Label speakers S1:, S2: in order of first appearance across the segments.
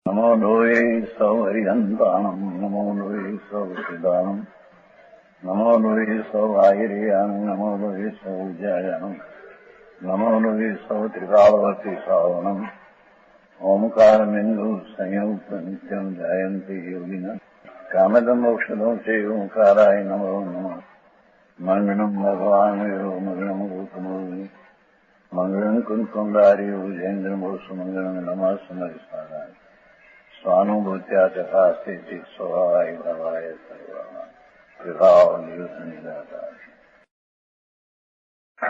S1: નમો લોહે સૌ હરિહંતાણમ નમો લોહે સૌ સિદાનમ નમો લોહે સૌ આયર્યાણમ નમો લોહે સૌ જયાણમ નમો લોહે સૌ ત્રિકાળવતી સાવણમ ઓમકારમિંદુ સંયુક્ત નિત્યમ જયંતિ યોગિના કામદમ મોક્ષદમ છે ઓંકારાય નમો નમઃ મંગળમ ભગવાન વીરો મંગળમ ગૌતમોની મંગળમ કુંકુંડાર્યો જૈન્દ્રમોષ મંગળમ નમઃ સમરિસારાય સ્વાનુભૂત્યા ચકાસ્તે ચિત સ્વભાવાય ભાવાય સર્વા વિભાવ નિયુદ્ધ નિરાકાર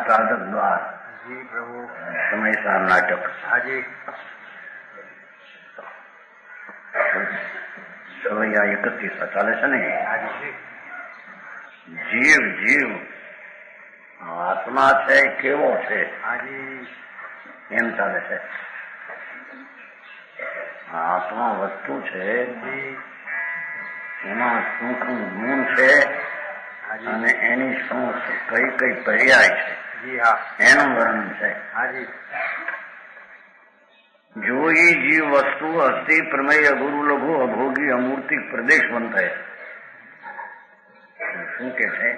S1: સાધક દ્વાર જી પ્રભુ સમયસાર નાટક આજે સવૈયા 31 ચાલે છે ને. જીવ જીવ આત્મા છે કેવો છે એમ ચાલે છે. આત્મા વસ્તુ છે, એમાં શું શું ગુણ છે અને એની શું કઈ કઈ પર્યાય છે એનું વર્ણન છે. જો એ જીવ વસ્તુ અસ્થિ પ્રમેય ગુરુ લઘુ અભોગી અમૂર્તિ પ્રદેશવંત है. શું કે છે?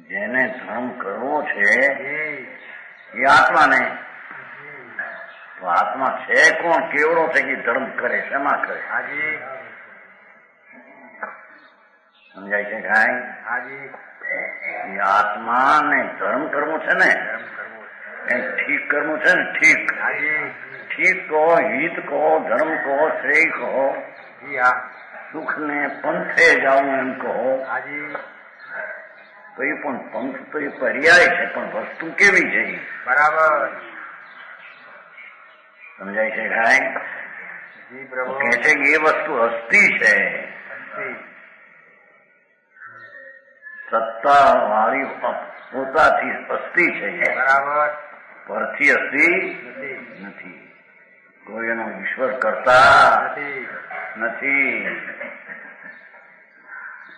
S1: જેને ધર્મ કરવો છે એ આત્માને, તો આત્મા છે કોણ, કેવડો છે કે ધર્મ કરે, શેમાં કરે? સમજાય છે કાંઈ? એ આત્માને ધર્મ કરવું છે ને, એ ઠીક કરવું છે ને. ઠીક ઠીક કહો, હિત કહો, ધર્મ કહો, શ્રેય કહો, સુખ ને પંથે જાવું એમ કહો, તો એ પણ પંથ તો એ પર્યાય છે, પણ વસ્તુ કેવી છે? બરાબર સમજાય છે કાંઈ? કે છે કે એ વસ્તુ અસ્થિ છે, સત્તા વાળી પોતાથી અસ્થિ છે, બરાબર, પરથી અસ્થિ નથી. કોઈ એનો ઈશ્વર કરતા નથી.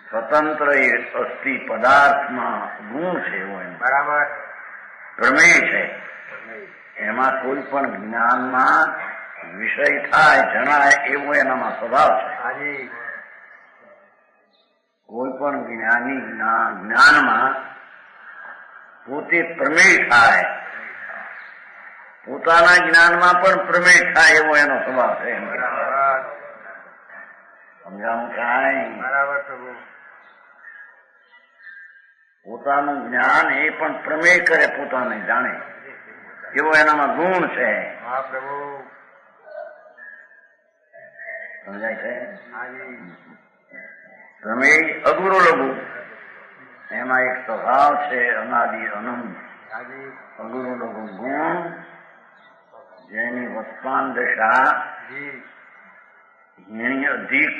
S1: સ્વતંત્ર એ અસ્થિ પદાર્થમાં ગુણ છે એવો એમ, બરાબર, પ્રમેય છે. એમાં કોઈ પણ જ્ઞાનમાં વિષય થાય, જણાય એવો એનામાં સ્વભાવ છે. કોઈ પણ જ્ઞાની જ્ઞાનમાં પોતે પ્રમેય થાય, પોતાના જ્ઞાનમાં પણ પ્રમેય થાય એવો એનો સ્વભાવ છે. સમજાવું કાંઈ? બરાબર પ્રભુ. પોતાનું જ્ઞાન એ પણ પ્રમેય કરે, પોતાને જાણે એવો એનામાં ગુણ છે. સમજાય છે? પ્રમેય અગુરુ લઘુ, એમાં એક સ્વભાવ છે અનાદિ અનંત. અગુરુ લઘુ ગુણ, જેની વત્પાન દશા એની અધિક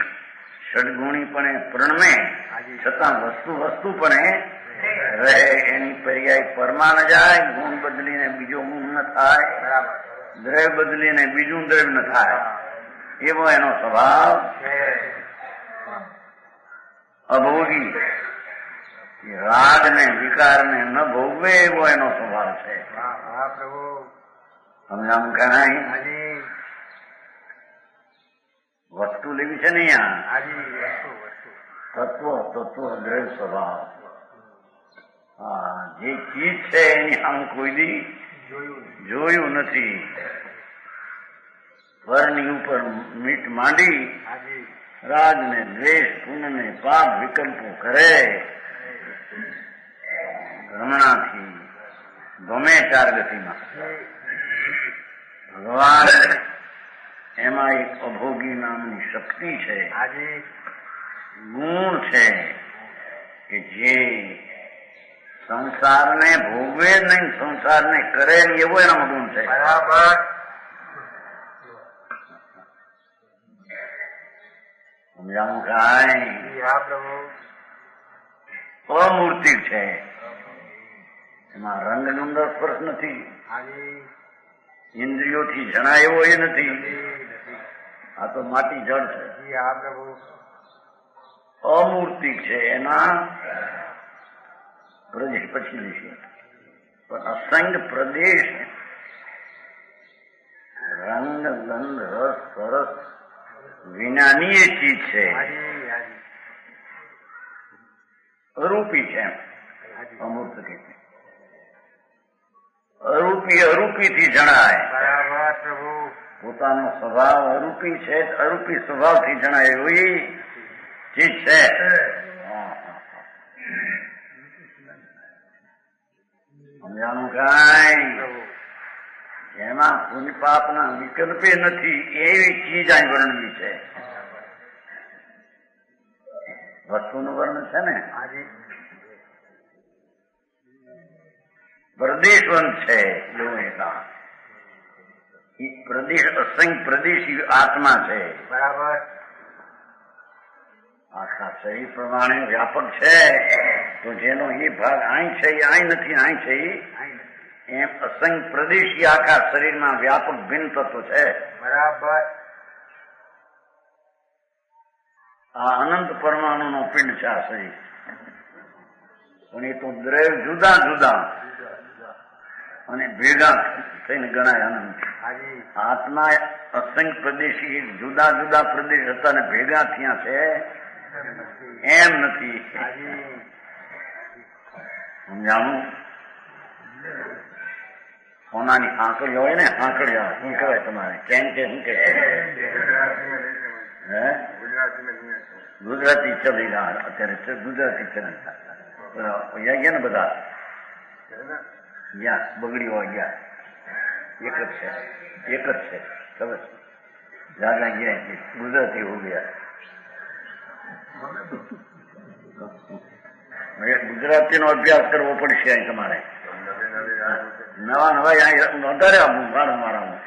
S1: ષડગુણીપણે પ્રણમે, છતાં વસ્તુ પણ રહે. એની પર્યાય પરમા ન જાય, ગુણ બદલીને બીજો ગુણ ન થાય, દ્રવ્ય બદલીને બીજું દ્રવ્ય ન થાય, એવો એનો સ્વભાવ છે. અભોગી, રાગ ને વિકાર ને ન ભોગવે એવો એનો સ્વભાવ છે. સમજાવું કાંઈ? વસ્તુ લેવી છે ને અહીંયા, તત્વ દ્રવ્ય સ્વભાવ. જે ચીજ છે એની આમ કોઈ દી જોયું નથી. પરની ઉપર મીટ માંડી, રાગ ને દ્વેષ, પુણ્ય ને પાપ વિકલ્પો કરે, ભ્રમણાથી ગમે ચાર ગતિમાં. ભગવાન એમાં એક અભોગી નામની શક્તિ છે, ગુણ છે, કે જે સંસારને ભોગવે જ નહીં, સંસારને કરે એવો એનામાં ગુણ છે. બરાબર સમજાવું કાંઈ? અમૂર્તિ છે, એમાં રંગનો સ્પર્શ નથી, ઇન્દ્રિયોથી જણાય એવો એ નથી. આ તો માટી જળ છે, અમૂર્તિ છે. એના પ્રદેશ પછી લઈશું, પણ અસંગ પ્રદેશ રંગ રંગ ગંધ રસ સરસ વિનાની એ ચીજ છે, અરૂપી છે. અમૂર્ત કે અરૂપી અરૂપીથી જણાય.
S2: બરાબર પ્રભુ.
S1: પોતાનો સ્વભાવ અરૂપી છે, અરૂપી સ્વભાવથી જણાય એવી ચીજ છે. સમજાણું કાંઈ? એમાં પુણ્ય પાપના વિકલ્પે નથી એવી ચીજ અહીં વર્ણવી છે. વસ્તુનું વર્ણન છે ને, પ્રદેશવંત છે એવું એટલા. પ્રદેશ અસંખ્ય પ્રદેશી આત્મા છે.
S2: બરાબર.
S1: આખા શરીર પ્રમાણે વ્યાપક છે. તો જેનો એ ભાગ અહીં છે એ અહીં નથી, અહીં છે એમ અસંખ્ય પ્રદેશી આખા શરીરમાં વ્યાપક ભિન્ન તત્વ છે.
S2: બરાબર.
S1: આ અનંત પરમાણુ નો પિંડ છે આ શરીર. પણ એ તો દ્રવ્ય જુદા જુદા અને ભેગા થઈને ગણાય અનંત. આત્મા અસંખ્ય પ્રદેશી જુદા જુદા પ્રદેશ હતા ને ભેગા થયા છે એમ નથી. સમજાણું? સોનાની આંકડી હોય ને, આંકડી શું કહેવાય તમારે? કેમ કે શું કે ગુજરાતી ચલી ગયા અત્યારે, ગુજરાતી ચલી ગયા ને બધા ગયા બગડીઓ ગયા. એક જ છે, એક જ છે. ખબર છે? જ્યાં ગયા ગુજરાતી હો ગયા. ગુજરાતી નો અભ્યાસ કરવો પડશે અહીં તમારે. નવા નવા વધારે મારું મારામાં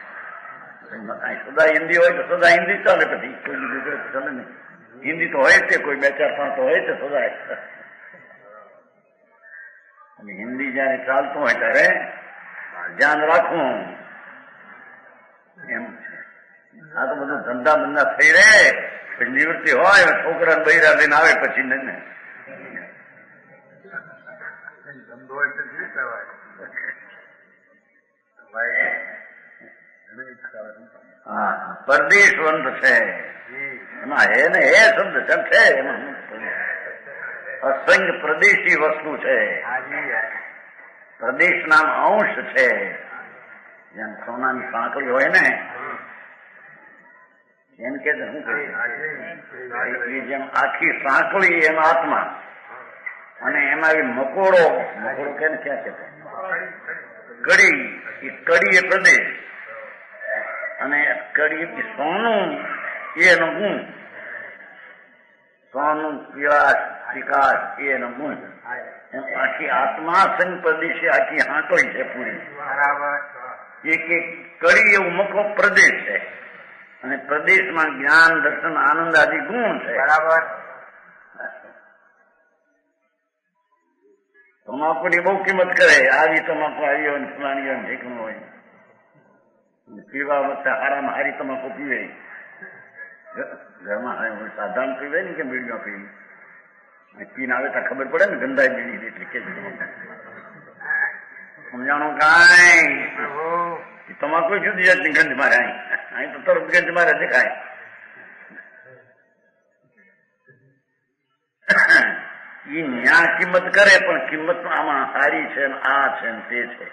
S1: સદા હિન્દી હોય તો સદા હિન્દી ચાલે, પછી કોઈ ગુજરાતી ચાલે નહીં. હિન્દી તો હોય તે કોઈ બે ચાર પાંચ તો હોય તે સદા. હિન્દી જયારે ચાલતું હોય ત્યારે ધ્યાન રાખવું એમ છે. આ તો બધું ધંધા બંધા થઈ રહે, પછી નિવૃત્તિ હોય છોકરા બૈરા લઈને આવે પછી ને પરદેશવંત છે. એમાં હે ને એ શબ્દ છે એમાં અસંખ્ય પ્રદેશી વસ્તુ છે. પ્રદેશ નામ અંશ છે. જેમ સોનાની સાંકળી હોય ને એમ કે શું કહે જેમ આખી સાંકળી એમ આત્મા, અને એમાં એ મકોડો કેમ ક્યાં છે કડી, એ કડી એ પ્રદેશ, અને કડી સોનું એનો ગુણ, સોનું પીળાશ વિકાસ એનો ગુણ. એમ આખી આત્મા સંઘ પ્રદેશ આખી હાંકળી છે પૂરી. એક એક કડી એવું મકો પ્રદેશ છે, અને પ્રદેશમાં જ્ઞાન દર્શન આનંદ આદિ ગુણ છે. બરાબર. તમાકુની બહુ કિંમત કરે. આવી તમાકુ આવી હોય ને ફલાણી હોય ઠીકનું હોય, પીવા વખતે હારામાં હારી તમાકુ પીવે. ઘરમાં સાધારણ પીવે ને કે બીડીમાં પીવી, પીને આવે ત્યાં ખબર પડે ને ગંધાઈ બીડી એટલે કે સમજાણું કાંઈ? તમાકુ જુદી જાતની ગંધ મારે અહીં તો તરત ગંધ મારે દેખાય. એ ન્યા કિંમત કરે પણ કિંમત આમાં સારી છે ને આ છે ને તે છે.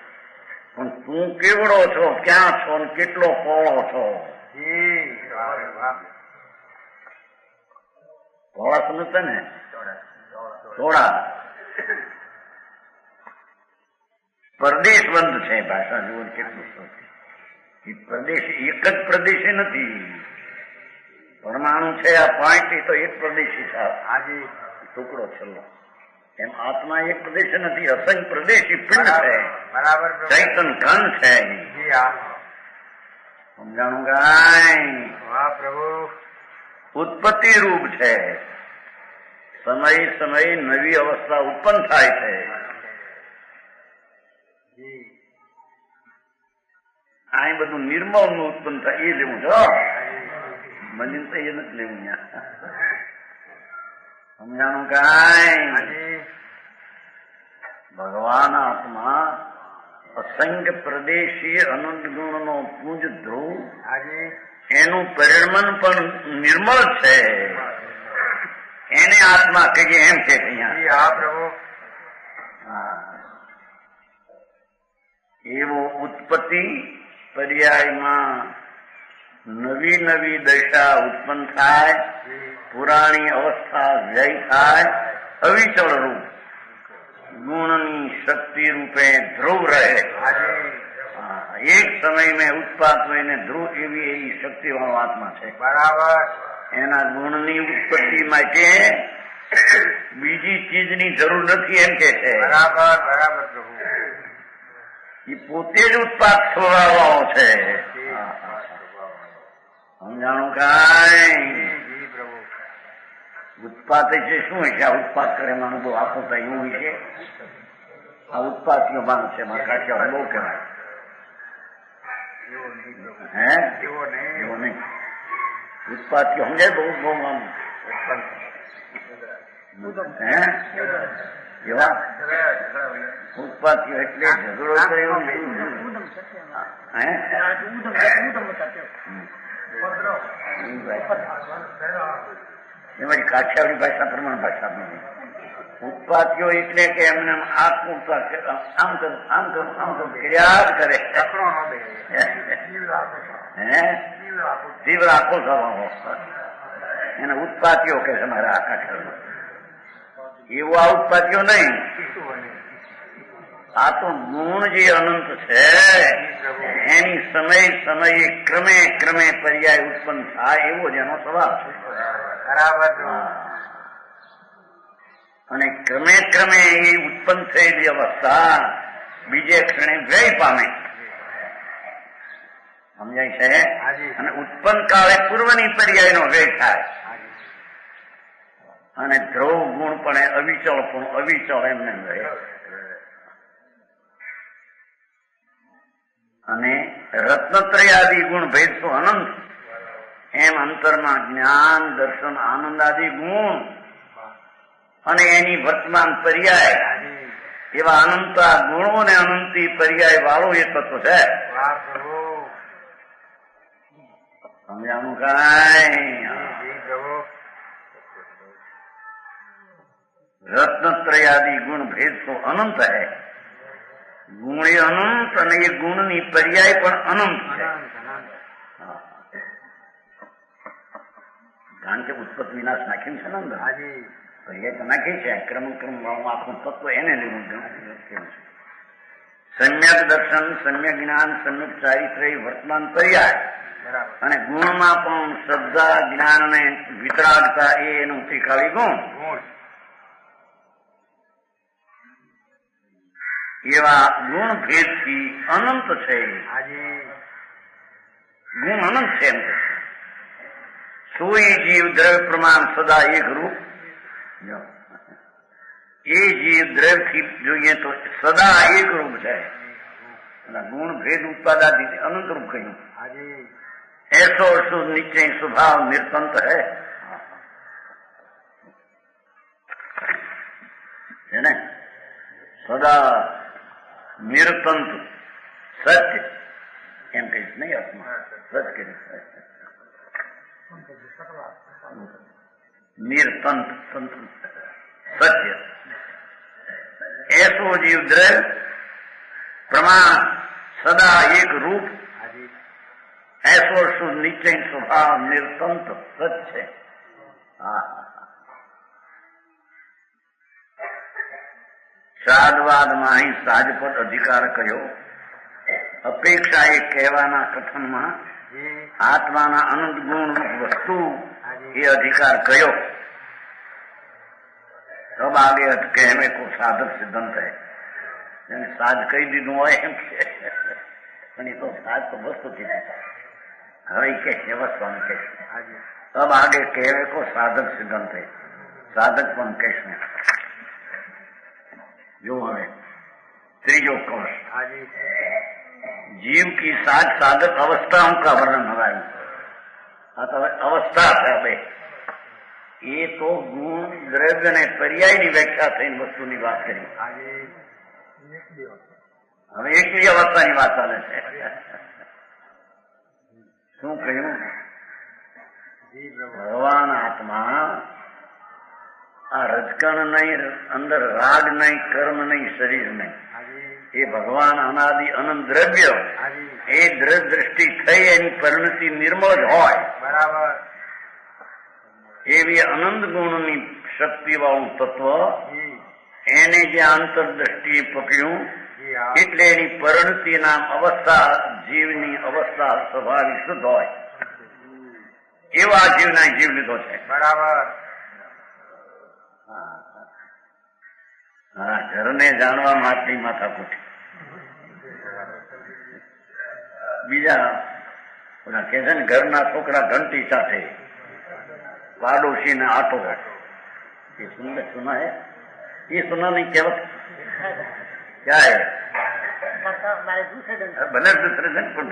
S1: પણ તું કેવડો છો, ક્યાં છો ને કેટલો પોળો છો? પોળા સમજતા ને? થોડા પરદેશવંત છે. ભાષા જુઓ કેટલું પ્રદેશ એક જ પ્રદેશી નથી. પરમાણુ છે આ પોઈન્ટ, એ તો એક પ્રદેશી છે. આજે ટુકડો છેલ્લો. એમ આત્મા એક પ્રદેશ નથી, અસંખ્ય પ્રદેશી પિંડ છે. બરાબર. ચૈતન ઘન છે. સમજાણું કાંઈ? વાહ પ્રભુ. ઉત્પત્તિ રૂપ છે. સમય સમય નવી અવસ્થા ઉત્પન્ન થાય છે. આ બધું નિર્મળ નું ઉત્પન્ન થાય એ લેવું છો. મને તો એ નથી લેવું. સમજાણું કાંઈ? ભગવાન આત્મા અસંખ્ય પ્રદેશી અનંત ગુણનો પુંજ ધ્રુવ,
S2: હાજી
S1: એનું પરિણમન પણ નિર્મળ છે. એને આત્મા કહીએ એમ છે અહીંયા.
S2: હા પ્રભુ.
S1: એવો ઉત્પત્તિ પર્યાયમાં નવી નવી દશા ઉત્પન્ન થાય, પુરાણી અવસ્થા વ્યય થાય, અવિચળ રૂપ ગુણની શક્તિ રૂપે ધ્રુવ રહે. એક સમય મેં ઉત્પાદ હોઈને ધ્રુવ એવી એવી શક્તિ વાળો આત્મા છે.
S2: બરાબર.
S1: એના ગુણની ઉત્પત્તિ માટે બીજી ચીજની જરૂર નથી એમ કે છે.
S2: બરાબર બરાબર પ્રભુ.
S1: એ પોતે જ ઉત્પાદ સ્વભાવ છે. સમજાણું કાંઈ? ઉત્પાદ છે શું છે? આ ઉત્પાદ કરે માનું બહુ આખો થાય એવું છે. આ ઉત્પાદનો ભાગ છે. મારા કાઠિયાવાડ બહુ કહેવાય. હે એવો નહીં. ઉત્પાદીઓ સમજાય બહુ બહુ આમ હે એવા ઉત્પાદીઓ એટલે ઝઘડો કરે એવું હે એમાં કાઠિયાવાડી ભાષા પ્રમાણ ભાષા નથી. ઉત્પાદીઓ એટલે કે એમને આમ કરું કર્યા જ કરે. હે તીવ્ર આખો સ્વભાવ એને ઉત્પાદીઓ કે છે મારા આ કાઠિયાવાડ. એવું આ ઉત્પાદીઓ નહીં. આ તો ગુણ જે અનંત છે એની સમયે ક્રમે ક્રમે પર્યાય ઉત્પન્ન થાય એવો જ એનો સ્વભાવ છે.
S2: બરાબર.
S1: અને ક્રમે ક્રમે એ ઉત્પન્ન થયેલી અવસ્થા બીજે ક્ષણે વ્યય પામે. સમજાય છે? અને ઉત્પન્ન કાળે પૂર્વની પર્યાયનો વ્યય થાય. અને ધ્રુવ ગુણ પણ અવિચળ એમને રહે. અને રત્નત્રયાદી ગુણ ભેદ તો અનંત. એમ અંતરમાં જ્ઞાન દર્શન આનંદ આદિ ગુણ અને એની વર્તમાન પર્યાય એવા અનંતા ગુણો ને અનંતી પર્યાય વાળો એ તત્વ છે. સમજાનું કાંઈ? રત્નત્રયાદી ગુણ ભેદ તો અનંત હૈ. ગુણ એ અનંત અને એ ગુણની પર્યાય પણ અનંત છે. કારણ કે ઉત્પત્તિ વિનાશ નાખ્યું છે ને અંદર. પર્યાય તો નાખી છે. ક્રમ આખું તત્વ એને લીધું છે. સમ્યક દર્શન, સમ્યક જ્ઞાન, સમ્યક ચારિત્ર વર્તમાન પર્યાય. અને ગુણમાં પણ શ્રદ્ધા જ્ઞાન અને વિતરાગતા એનું ત્રિકાળી ગુણ. એવા ગુણ ભેદથી અનંત છે. ગુણ અનંત છે એમ. સોઈ જીવ દ્રવ્ય પ્રમાણ સદા એક રૂપ. એ જીવ દ્રવ્યથી જોઈએ તો સદા એક રૂપ છે. ગુણ ભેદ ઉત્પાદાથી અનંત રૂપ કહ્યું. ऐसो शुद्ध निश्चय स्वभाव निर्तंत है ने सदा निरतंत सत्य एम कहीश नहीं आत्मा सत्य निरतंत सत्य ऐसो जीव द्रव्य प्रमाण सदा एक रूप ऐसो शुद्ध निश्चय स्वभाव निर्तंत सत्य. શ્રાદ્ધવાદમાં અહીં સાજપદ અધિકાર કયો. અપેક્ષા એ કહેવાના કથનમાં આત્માના અનંત ગુણ વસ્તુ એ અધિકાર કયો. સબ આગે અટકે એમ કો સાધક સિદ્ધાંત હૈ. એને સાજ કહી દીધું હોય એમ છે પણ એ તો સાજ તો વસ્તુ કીધી. હવે કે છે વસ્તુને કહે સબ આગે કહેવે કો સાધક સિદ્ધાંત હૈ. સાધક પણ કહેશ ને. जो हमें त्रिजो कोश जीव की सात साधक अवस्थाओं का वर्णन हमारी अवस्था है भाई. ये तो गुण द्रव्य ने पर्याय की व्याख्या थी वस्तु की बात करी. હવે એકલી અવસ્થાની વાત ચાલે છે. શું કહ્યું? ભગવાન આત્મા આ રજકણ નહીં, અંદર રાગ નહીં, કર્મ નહીં, શરીર નહીં. એ ભગવાન અનાદિ અનંત દ્રવ્ય. એ દ્રષ્ટિ થઈ એની પરિણતિ નિર્મળ જ હોય.
S2: બરાબર.
S1: એવી અનંત ગુણની શક્તિ વાળું તત્વ એને જે આંતરદ્રષ્ટિએ પકડ્યું એટલે એની પરિણતિ નામ અવસ્થા, જીવની અવસ્થા સ્વાભાવિક શુદ્ધ હોય. એવા જીવના જીવ લીધો છે.
S2: બરાબર.
S1: હા, ઘરને જાણવા માટેની માથાકૂટી. બીજા ઓલા કે છે ને, ઘરના છોકરા ઘંટી સાથે પાડોશીને આટો. ये सुना है? ये सुना नहीं क्या? क्या है? भले दूसरे दिन પણ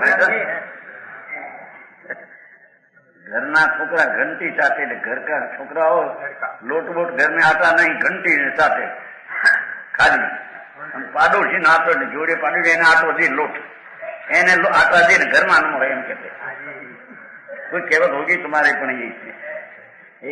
S1: ઘરના છોકરા ઘંટી સાથે, એટલે ઘર કા છોકરાઓ લોટ બોટ ઘરને આટા નહીં, ઘંટી સાથે ખાલી. પાડોશી ને આટો, એટલે જોડે પાડોશી એને આટો દે, લોટ એને આટા દે ને ઘરમાં ન હોય એમ કે કોઈ કહેવત હોગી તમારે પણ એ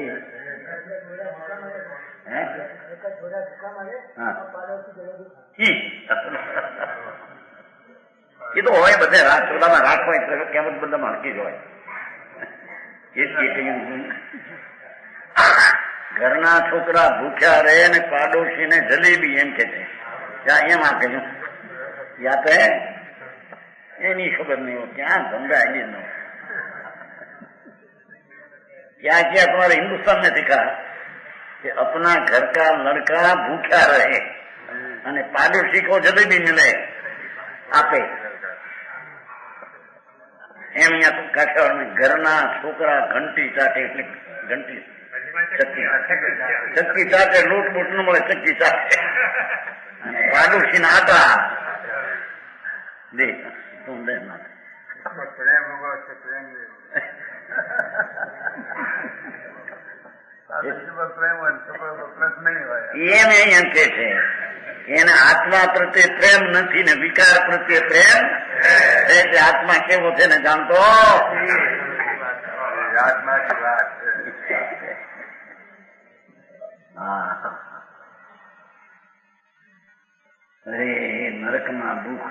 S1: એ તો હોય બધે ચોદામાં રાખ હોય કેમ બધામાં હરકી જ હોય. ઘરના છોકરા ભૂખ્યા રહે ને પાડોશી ને જલેબી એમ કે છે. ત્યાં એમ આપે છે યા તો એની ખબર નહીં હોય ક્યાં ધંધા આવી ન क्या किया तुम्हारे हिंदुस्तान ने सीखा कि अपना घर का लड़का भूखा रहे અને પાડોશી કો જલેબી મિલે આપે. એમ અહીંયા કાઠિયાવાડ ઘરના છોકરા ઘંટી ચાટે, એટલે ઘંટી ચક્કી ચાટે, લોટ બોટ ન મળે ચક્કી ચાટે, અને પાડોશી ના આટા દે તું દે ના એમ એમ કે છે એને આત્મા પ્રત્યે પ્રેમ નથી ને વિકાર પ્રત્યે પ્રેમ. આત્મા કેવો છે ને જાણતો. અરે નરકના દુઃખ,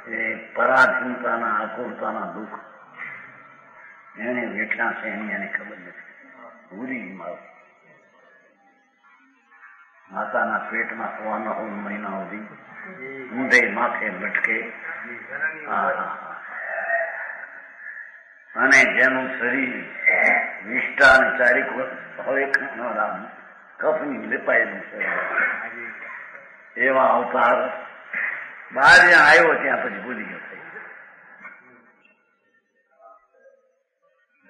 S1: એ પરાધીનતાના આકુરતાના દુઃખ એને વેઠ્યા છે એની એને ખબર નથી. પૂરી માતાના પેટમાં 9 મહિના સુધી ઊંધે માથે લટકે, અને જેનું શરીર વિષ્ટા અને ચારિક હવે કફની લેપાયેલું શરીર, એવા અવતાર બહાર જ્યાં આવ્યો ત્યાં પછી ભૂલી ગયો.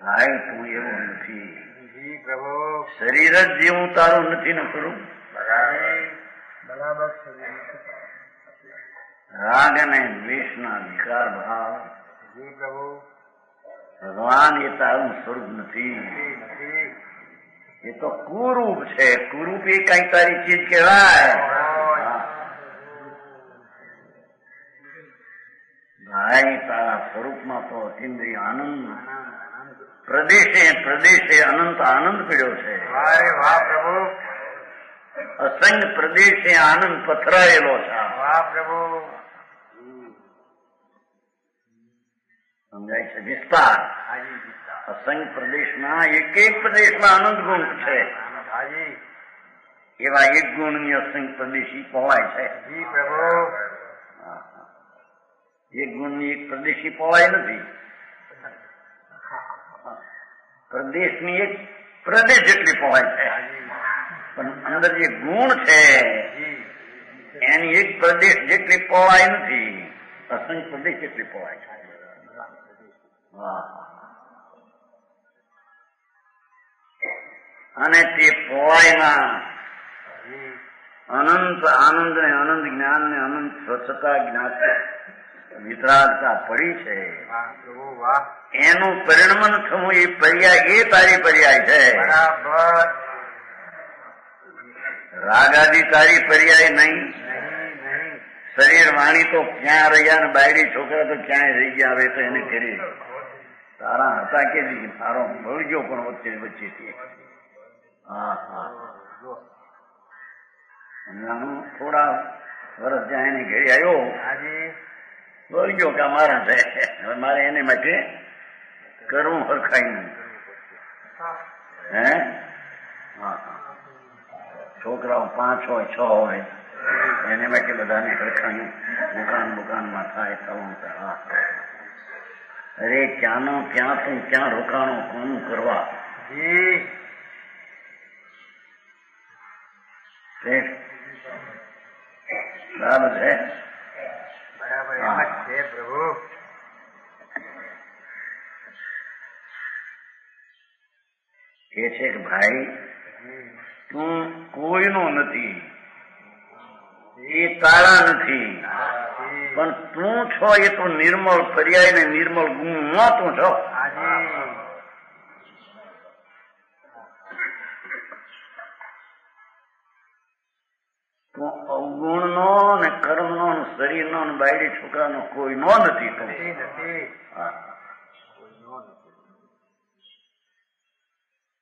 S1: ભાઈ તું એવું નથી, શરીર જ જેવું તારું નથી ને ખરું. રાગ અને દ્વેષના વિકાર ભાવ, ભગવાન એ તારું સ્વરૂપ નથી, એ તો કુરૂપ છે. કુરૂપ એ કઈ તારી ચીજ કહેવાય. ભાઈ તારા સ્વરૂપમાં તો ઇન્દ્રિય આનંદ, પ્રદેશે પ્રદેશે અનંત આનંદ પીડ્યો છે.
S2: વાહ પ્રભુ.
S1: અસંગ પ્રદેશે આનંદ પથરાયેલો છે.
S2: વાહ પ્રભુ.
S1: સમજાય છે વિસ્તાર. અસંગ પ્રદેશના એક એક પ્રદેશમાં આનંદ ગુણ છે. એવા એક ગુણની અસંગ પ્રદેશી પહોળાય છે. એક ગુણની એક પ્રદેશી પહોળાય નથી. પ્રદેશની એક પ્રદેશ જેટલી પહોળાય છે, પણ અંદર જે ગુણ છે એની એક પ્રદેશ જેટલી પહોળાય નથી, અસંગ પ્રદેશ જેટલી પહોળાય છે. અને તે પહોળાયમાં અનંત આનંદ ને અનંત જ્ઞાન ને અનંત સ્વચ્છતા જ્ઞાન વિતરાગતા પડી છે. એનું પરિણમન થવું એ પર્યાય, એ તારી પર્યાય છે. રાગાદી તારી પર્યાય નહીં, શરીર વાણી તો ક્યાં રહ્યા ને બાયડી છોકરા તો ક્યાંય રહી ગયા. હવે તો એને ઘરે તારા હતા કે તારો બળગ્યો પણ વચ્ચેથી. હા હા, થોડા વર્ષ જ્યાં એને ઘરે આવ્યો બળગ્યો કે મારા છે. હવે મારે એને માટે કરવું હરખાઈ નહીં. હે હા, છોકરાઓ 5 હોય 6 હોય એને માટે બધાને હરખાયું દુકાનમાં થાય થવું. અરે ક્યાંનો ક્યાં તું ક્યાં રોકાણો કોનું કરવા. બરાબર છે.
S2: પ્રભુ
S1: કે છે કે ભાઈ તું કોઈનો નથી, એ તારા નથી, પણ તું છો એ તો નિર્મળ પર્યાય ને નિર્મળ ગુણ નો તું છો. તું અવગુણ નો ને કર્મ નો શરીર નો બાયડી છોકરાનો કોઈ નો નથી. તું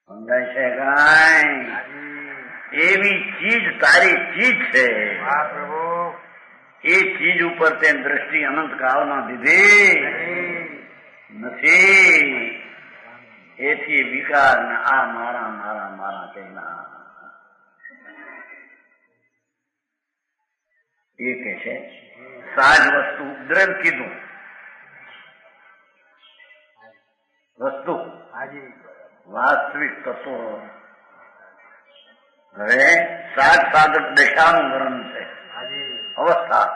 S1: સમજાય છે કાંઈ? એવી ચીજ તારી ચીજ છે. એ ચીજ ઉપર તે દ્રષ્ટિ અનંત કાળમાં દીધી નથી. એથી વિકાર ને આ મારા મારા મારા કહેલા એ કે છે સાજ વસ્તુ ઉપદ્રવ કીધું. વસ્તુ વાસ્તવિક તત્વો. હવે સાજ સાધક દશાનું વર્ણન છે. અવસ્થા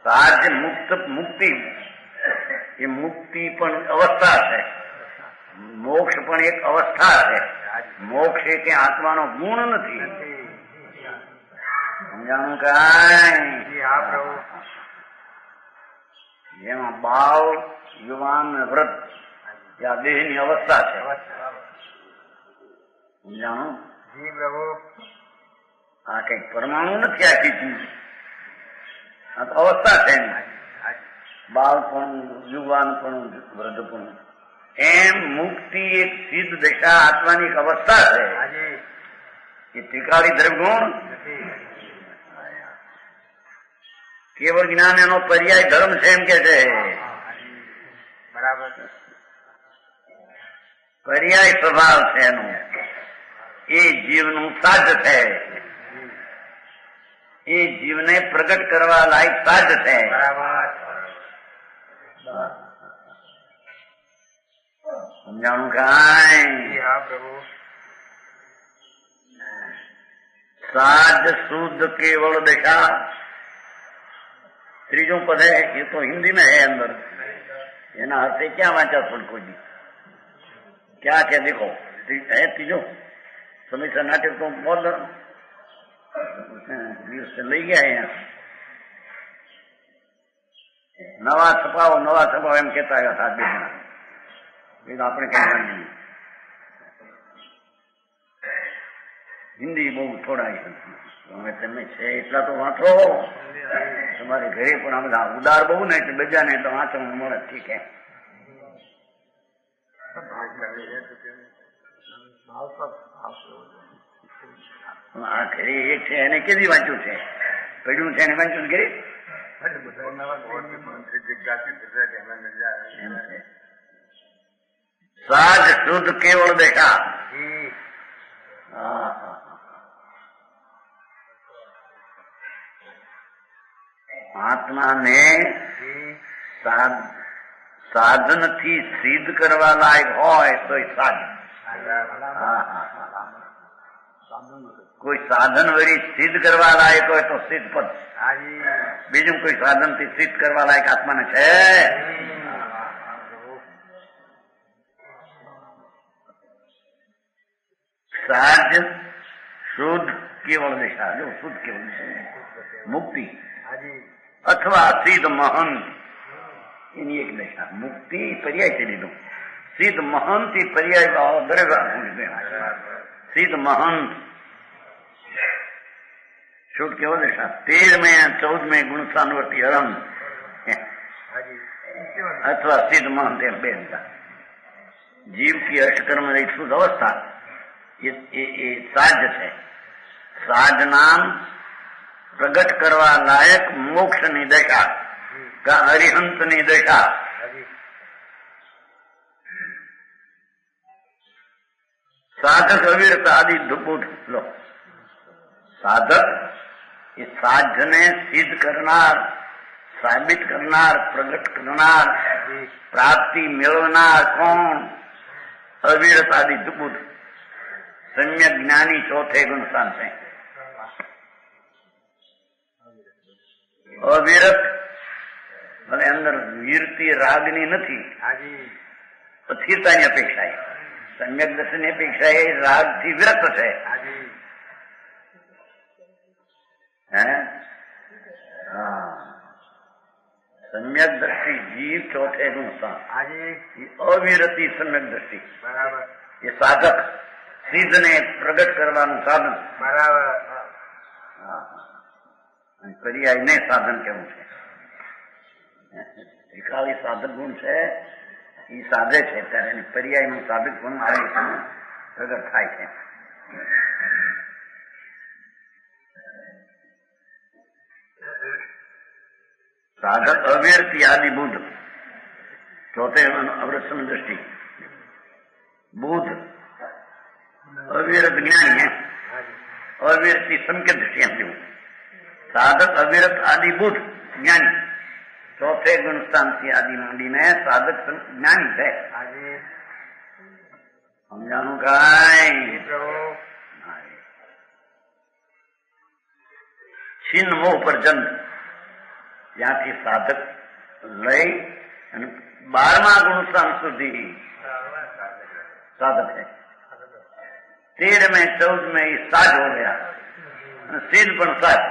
S1: સાજ મુક્તિ એ મુક્તિ પણ અવસ્થા છે. મોક્ષ પણ એક અવસ્થા છે. મોક્ષ એ કે આત્માનો ગુણ નથી. સમજાણું કાંઈ? જેમાં બાળ યુવાન વ્રત આ દેહની અવસ્થા છે. સમજાણું? આ કઈક પરમાણુ નથી. આખી ચીજ આ તો અવસ્થા છે. બાળપણ, યુવાનપણું, વૃદ્ધપણું. એમ મુક્તિ એક સિદ્ધ દશા આત્માની એક અવસ્થા છે. એ ત્રિકાળી દ્રવ્યગુણ કેવળ જ્ઞાન એનો પર્યાય ધર્મ છે એમ કે છે.
S2: બરાબર.
S1: પર્યાય સ્વભાવ છે એનો. એ જીવનું સાધ છે. એ જીવને પ્રગટ કરવા લાયક સાધ છે. સમજાણું કાંઈ? સાધ શુદ્ધ કેવળ દશા. ત્રીજું પદ है ये तो हिंदी में है अंदर. એના અર્થે ક્યાં વાંચા પણ કોઈ क्या क्या देखो है तीजो समीक्षा नाटक तो बहुत से લઈ ગયા અહીંયા. નવા છપાવો એમ કેતા આવ્યા સાત બે જણા. આપણે કઈ વાંચી હિન્દી બહુ થોડા તમે તમે છે એટલા તો વાંચો. તમારે ઘરે પણ આ બધા ઉદાર બહુ ને એટલે બીજા ને એટલે વાંચવાનું મળે. ઠીક હે. આ ઘરે એક છે એને કેદી વાંચ્યું છે? પડ્યું છે એને વાંચ્યું ઘરે. સાજ શુદ્ધ કેવળ દેખા. આત્માને સાધન થી સિદ્ધ કરવા લાયક હોય તો સાધન. કોઈ સાધન વળી સિદ્ધ કરવા લાયક હોય તો સિદ્ધ પદ. બીજું કોઈ સાધન થી સિદ્ધ કરવા લાયક આત્માને છે? સાજ શુદ્ધ કેવળ દિશા. જો શુદ્ધ કેવળ દિશા મુક્તિ અથવા સિદ્ધ મહંત એની એક દશા. મુક્તિ પર્યાય છે લીધું. સિદ્ધ મહંત એ પર્યાય દરેક સિદ્ધ મહંત છૂટ કેવો દેખા 13 या 14 ગુણ સ્થાનવર્તી અરમ અથવા સિદ્ધ મહંત એમ બે જીવ की અષ્ટકર્મ રહી શુદ્ધ અવસ્થા એ સાજ છે. સાજ નામ પ્રગટ કરવા લાયક મોક્ષની દશા કા અરિહંતની દશા. સાધક અવિરત આદિ બુદ્ધ લો સાધક એ સાધને સિદ્ધ કરનાર, સાબિત કરનાર, પ્રગટ કરનાર, પ્રાપ્તિ મેળવનાર કોણ? અવિરત આદિ બુદ્ધ સમ્યક જ્ઞાની ચોથે ગુણ સ્થાન છે. અવિરત અને અંદર વીરતી રાગની નથી, સ્થિરતાની અપેક્ષા એ સમ્યક દર્શનની અપેક્ષા એ રાગ થી વિરત છે. સમ્યક દ્રષ્ટિ જીવ ચોથે ગુણ સ્થાન, અવિરતી સમ્યક દ્રષ્ટિ એ સાધક સિદ્ધને પ્રગટ કરવાનું સાધન. બરાબર. પર્યાય ને સાધન કેવું છે? ત્રિકાળી સાધક ગુણ છે એ સાધે છે ત્યારે એની પર્યાયનું સાધક ગુણ આવી પ્રગટ થાય છે. સાધક અવ્યર્થી આદિ બુદ્ધ ચોથે અવરસમ દ્રષ્ટિ. બુદ્ધ અવિરત જ્ઞાની, અવિરતી સંકેત દ્રષ્ટિ એમ કેવું. સાધક અવિરત આદિ બુદ્ધ જ્ઞાની ચોથે ગુણસ્થાનથી આદિ માંડીને સાધક જ્ઞાની છે. સમજાનું કાંઈ? છીન મોહ પર જન્મ ત્યાંથી સાધક લઈ અને 12મા ગુણસ્થાન સુધી સાધક है. 13 14 में ये साज हो गया, सिद्ध पण साज.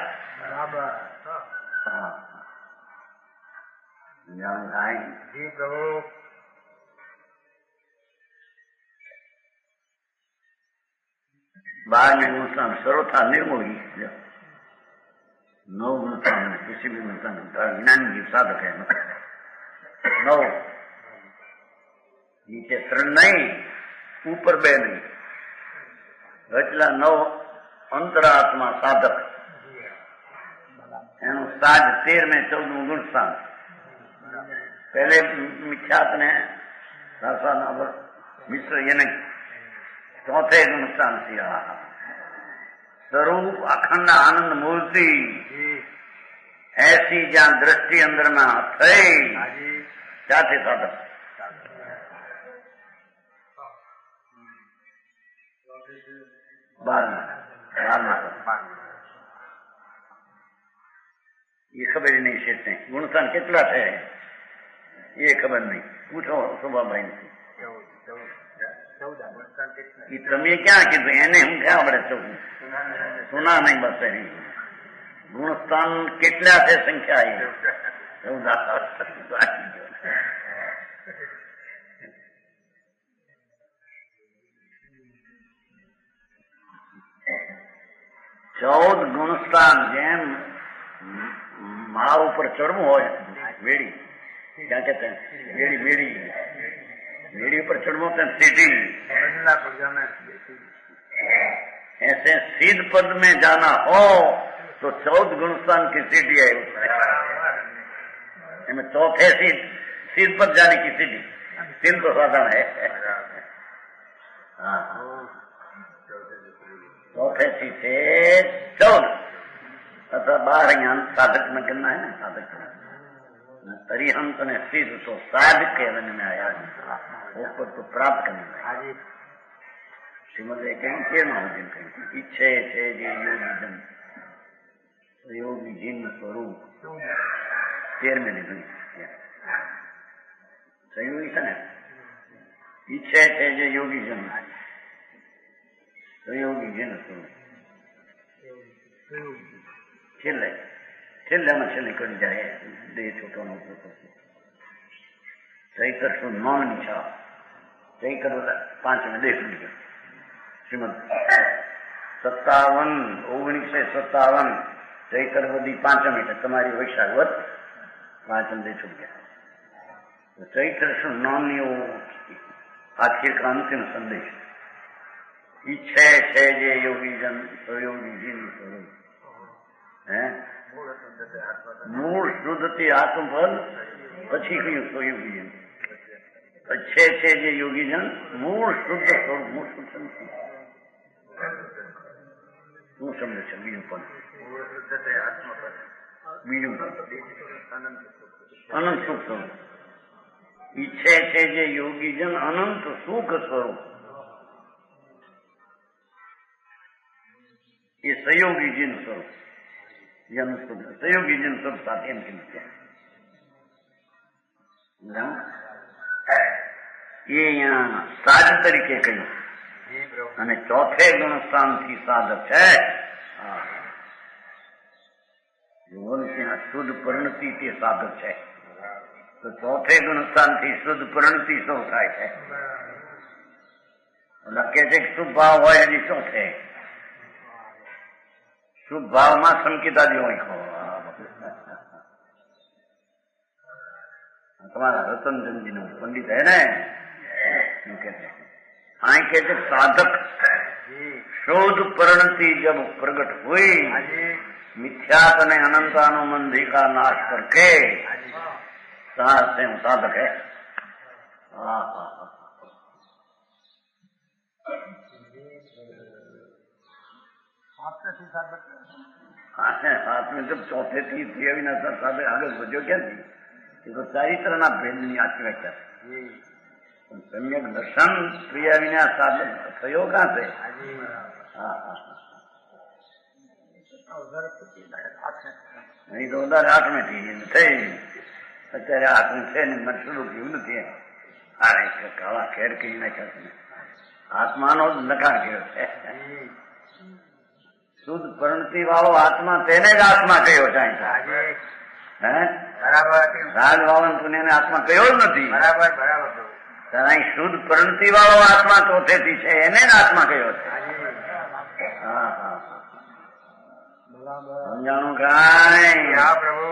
S1: जी प्रभु. 12वें गुणस्थान सर्वथा निर्मोही, 9 गुणस्थान किसी भी गुणस्थान ज्ञान जीव साधक है. 9 नीचे 3 नहीं, ऊपर 2 नहीं, એટલા 9 અંતરાત્મા સાધક એનું સાજ 13 14 ગુણસ્થાન. પહેલે મિથ્યાત ને મિશ્ર એ નહીં, ચોથે ગુણસ્થાન થી સ્વરૂપ અખંડ આનંદ મૂર્તિ ऐसी જ્યાં દ્રષ્ટિ અંદર માં થઈ ત્યાંથી સાધક. ये खबर ही नहीं शेष नहीं. गुणस्थान કેટલા છે એ ખબર નહીં, પૂછો શોભાભાઈ ને. તમે ક્યાં કીધું? એને હું ક્યાં પડે સુના નહીં બસ એની. ગુણસ્થાન કેટલા છે સંખ્યા એ 14 ગુણસ્થાન. જેમ માળા ઉપર ચડવું હોય વેડી, ક્યાં કે વેડી વેડી वेड़ी पर चढ़ो तो सीढ़ी, ऐसे सीध पद में जाना हो तो 14 गुणस्थान की सीढ़ी है. उसमें चौथे सीध पद जाने की सीढ़ी 3 तो साधन है. चौथे सीध से 14 अथवा 12 साधक में करना है ना. साधक अरिहंत ने सिद्ध तो साध के रंग में आया, उसको तो प्राप्त करना है. श्रीमद कहीं के महाजन कहीं इच्छे છે જે યોગી જન સ્વરૂપ 13 લીધું સહયોગી છે ને. ઈચ્છે છે જે યોગી જન સહયોગી જન સ્વરૂપ છેલ્લામાં છેલ્લી કરી જાય દેહ છૂટવાનો ઉપયોગ કરશે. ચૈતર શું નોમની છા ચૈતર 5 દેહ નીકળે. શ્રીમદ 1957 ચૈત્ર વધી 5 એટલે તમારી વૈશાખ વધ 5 દે છૂટ ગયા. ચૈત્ર શું નામની એવું આખિર કા અંતિમ સંદેશ ઈચ્છે છે જે યોગીજન સહયોગીજી હે મૂળ શુદ્ધથી આત્મપદ પછી કયું સહયોગીજન છે જે યોગીજન મૂળ શુદ્ધ સ્વરૂપ મૂળ શુદ્ધ શું સમજે છે બીજું પણ બીજું અનંત સુખ સ્વરૂપ ઈચ્છે છે જે યોગીજન અનંત સુખ સ્વરૂપ એ સહયોગીજીનું સ્વરૂપ સહયોગીજીનું સ્વરૂપ સાથે એમ કેમ છે એ અહીંયા સાજ તરીકે કહ્યું અને ચોથે ગુણસ્થાનથી સાધક છે. ત્યાં શુદ્ધ પરિણતિ તે સાધક છે તો ચોથે ગુણસ્થાનથી શુદ્ધ પરિણતિ શું થાય છે? લખે છે કે શુભ ભાવ હોય હજી ચોથે શુભ ભાવમાં સંકેતાદી હોય. તમારા રતનચંદજી નું પંડિત હે ને એમ કે છે અહીં કે છે સાધક શોધ परिणति जब प्रकट हुई मिथ्यात ने अनंतानुबंधी का नाश करके साधक है. हाथ में जब चौथे तीर्थ अविनाश साधक आगे बढ़ो क्या थी ये तो चारित्र भेद ની આખી વ્યાખ્યા सम्यक दर्शन प्रिय विना साधन થયો કાં છે? નહીં તો 8 में थी થઈ અત્યારે 8 में છે ને મને શરૂ થયું નથી. અરે કાળા ખેર કરી નાખ્યા આત્માનો જ નકાર કર્યો છે. શુદ્ધ પરિણતિ વાળો આત્મા તેને જ આત્મા કયો છે. હે રાજ વાવન પુણ્યને આત્મા કયો જ નથી. બરાબર બરાબર. અહીં શુદ્ધ પરિણતિ વાળો આત્મા ચોથેથી છે એને જ આત્મા કયો છે. હા હા સમજાણું કાંઈ? હા પ્રભુ.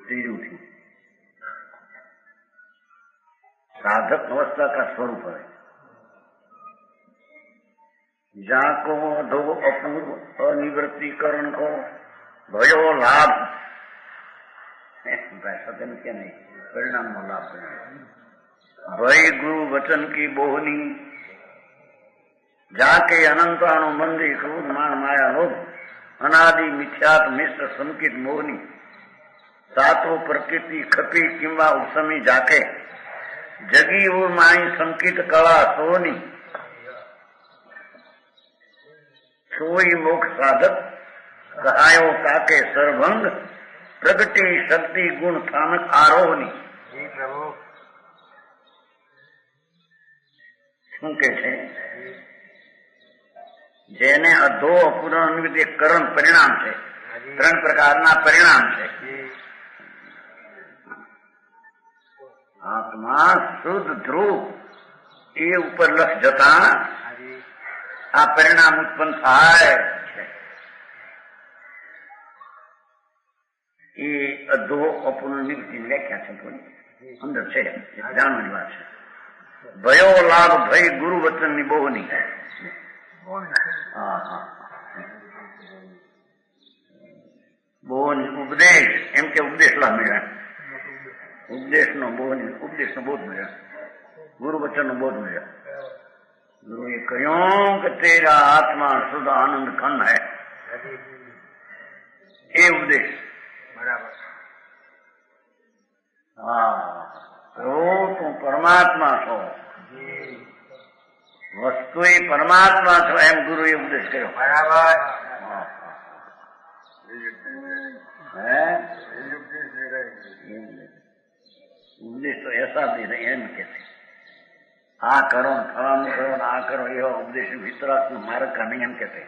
S1: ત્રીજું થયું साधक अवस्था का स्वरूप है. जाको दो अपूर्व अनिवृत्तिकरण को भयो लाभ सत्य क्या नहीं परिणाम नो लाभ भय गुरु वचन की बोहनी जाके अनंतानुबंधी क्रोध मान माया लोभ अनादि मिथ्यात मिश्र संकित मोहनी सातो प्रकृति खपी किंवा उपसमी जाके जगी और माई संकित कला सोनी सोई मोक्ष साधक कहायो काके सर्वंग प्रगति शक्ति गुण स्थानक आरोहनी. શું કે છે? જેને અધો અપૂર્ણ અન્વિત એક કરણ પરિણામ છે. 3 પ્રકારના પરિણામ છે. આત્મા શુદ્ધ ધ્રુવ એ ઉપર લક્ષ જતા આ પરિણામ ઉત્પન્ન થાય છે. એ અધો અપૂર્ણ નિવૃત્તિની વ્યાખ્યા છે. થોડી અંદર છે જાણવાની વાત છે. ભયો લાભ ભય ગુરુ વચન ની બોહની. બોહન ઉપદેશ એમ કે ઉપદેશ લાભ મળ્યા. उपदेश नो बोध मिला. गुरु वचन नो बोध मिला. गुरु ये कहो कि तेरा आत्मा शुद्ध आनंद खंड है ये उपदेश बराबर. हाँ तो तू परमात्मा छो वस्तु परमात्मा छो एम गुरु ये उपदेश करो बराबर. है उपदेश तो ऐसा भी नहीं एम कहते आ करो फलानु करो आ करो ये उपदेश वितराग मार्ग का नहीं एम कहते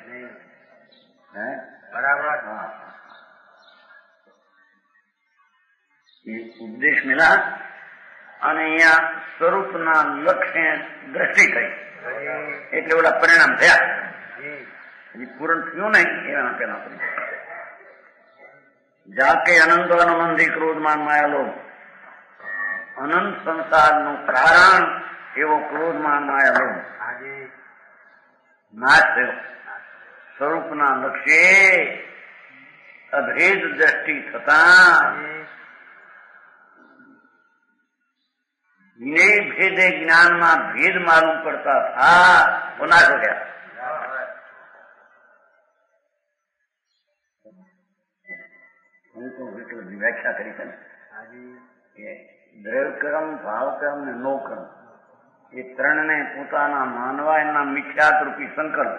S1: हैं बराबर. हाँ ये उपदेश मिला અને અહીંયા સ્વરૂપના લક્ષ્ય દ્રષ્ટિ થઈ એટલે ઓલા પરિણામ થયા. હજી પૂરણ થયું નહીં એના પેલા જાકે અનંત અનુબંધી ક્રોધમાન માયાલો અનંત સંસારનું કારણ એવો ક્રોધમાન માયાલો નાશ થયો. સ્વરૂપના લક્ષ્યે અભેદ દ્રષ્ટિ થતા विनय भेदे ज्ञान में भेद मालूम पड़ता था वो नाश हो गया. व्याख्या करी थी द्रव्य कर्म भाव कर्म ने नो कर्म ये त्रण ने पोताना मानवा एना मिथ्यात रूपी संकल्प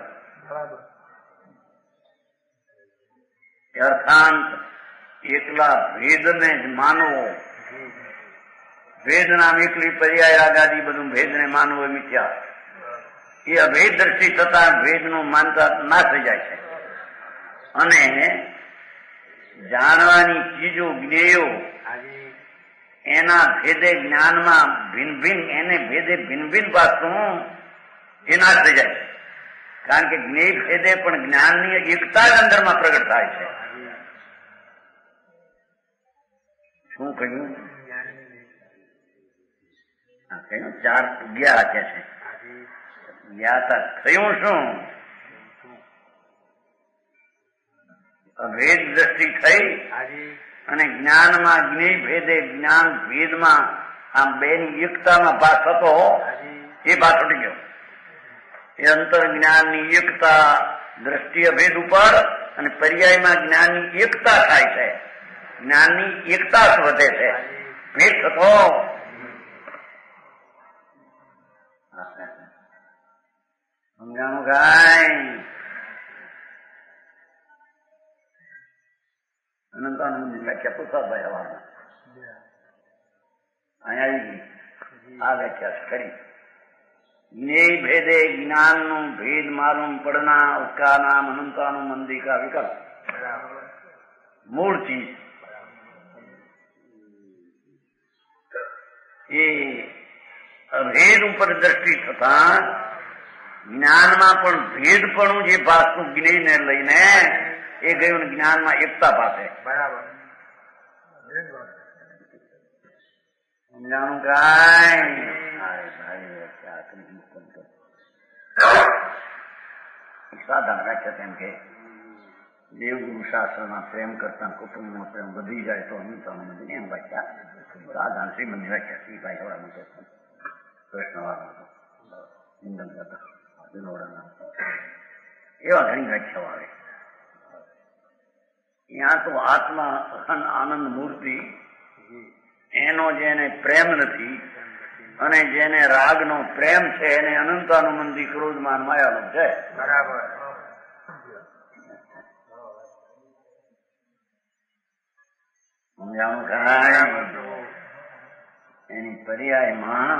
S1: अर्थांत एकला भेद ने मानवो भेद नाम एकली पर्याय आगादी બધું ભેદ ને માનવો મિથ્યા એ અભેદ દ્રષ્ટિ થતા ભેદ નું માનતા ના થઈ જાય છે અને જાણવાની ચીજો જ્ઞેયો એના ભેદે જ્ઞાનમાં ભિન્ન ભિન્ન એને ભેદે ભિન્ન ભિન્ન પાસું એ નાશ થઈ જાય છે કારણ કે જ્ઞેય ભેદે પણ જ્ઞાનની એકતા જ અંદરમાં પ્રગટ થાય છે. શું કહ્યું? ચાર ગયા કે છે ગયા તા થયું શું? અભેદ દ્રષ્ટિ થઈ અને જ્ઞાનમાં જ્ઞેય ભેદે જ્ઞાન ભેદમાં આમ બેની એકતામાં ભાસ થતો એ ભાસ ઉડી ગયો. એ અંતર જ્ઞાનની એકતા દ્રષ્ટિ અભેદ ઉપર અને પર્યાયમાં જ્ઞાનની એકતા થાય છે. જ્ઞાનની એકતા વધે છે. ભેદ થતો સમજાણું કાંઈ? અનંતાનંદની વ્યાખ્યા પુરસાદભાઈ હવાના અહીંયા આવી ગઈ. આ વ્યાખ્યા કરી જ્ઞેય ભેદે જ્ઞાન નું ભેદ मालूम पड़ना उसका नाम अनंतानुमंदी का विकल्प मूल चीज ये અભેદ ઉપર દ્રષ્ટિ થતા જ્ઞાનમાં પણ ભેદપણું જે ભાસનું જ્ઞેયને લઈને એ ગયું જ્ઞાનમાં એકતા પાસે. બરાબર સમજાણું કાંઈ? સાધારણ વ્યાખ્યા તેમ કે દેવગુરુ શાસ્ત્રના પ્રેમ કરતા કુટુંબનો પ્રેમ વધી જાય તો અનંતાનુમંદી એમ વ્યાખ્યા સાધારણ શ્રીમંતની વ્યાખ્યા શ્રીભાઈ હોવા મૂકે કૃષ્ણવાળા ઇંધન કરતા એવા ઘણી વ્યાખ્યાઓ આવે. ત્યાં તો આત્મા આનંદ મૂર્તિ એનો જેને પ્રેમ નથી અને જેને રાગનો પ્રેમ છે એને અનંતાનુમંદી ક્રોધમાન માયાલો છે. બરાબર સમજાણું કાંઈ? એની પર્યાયમાં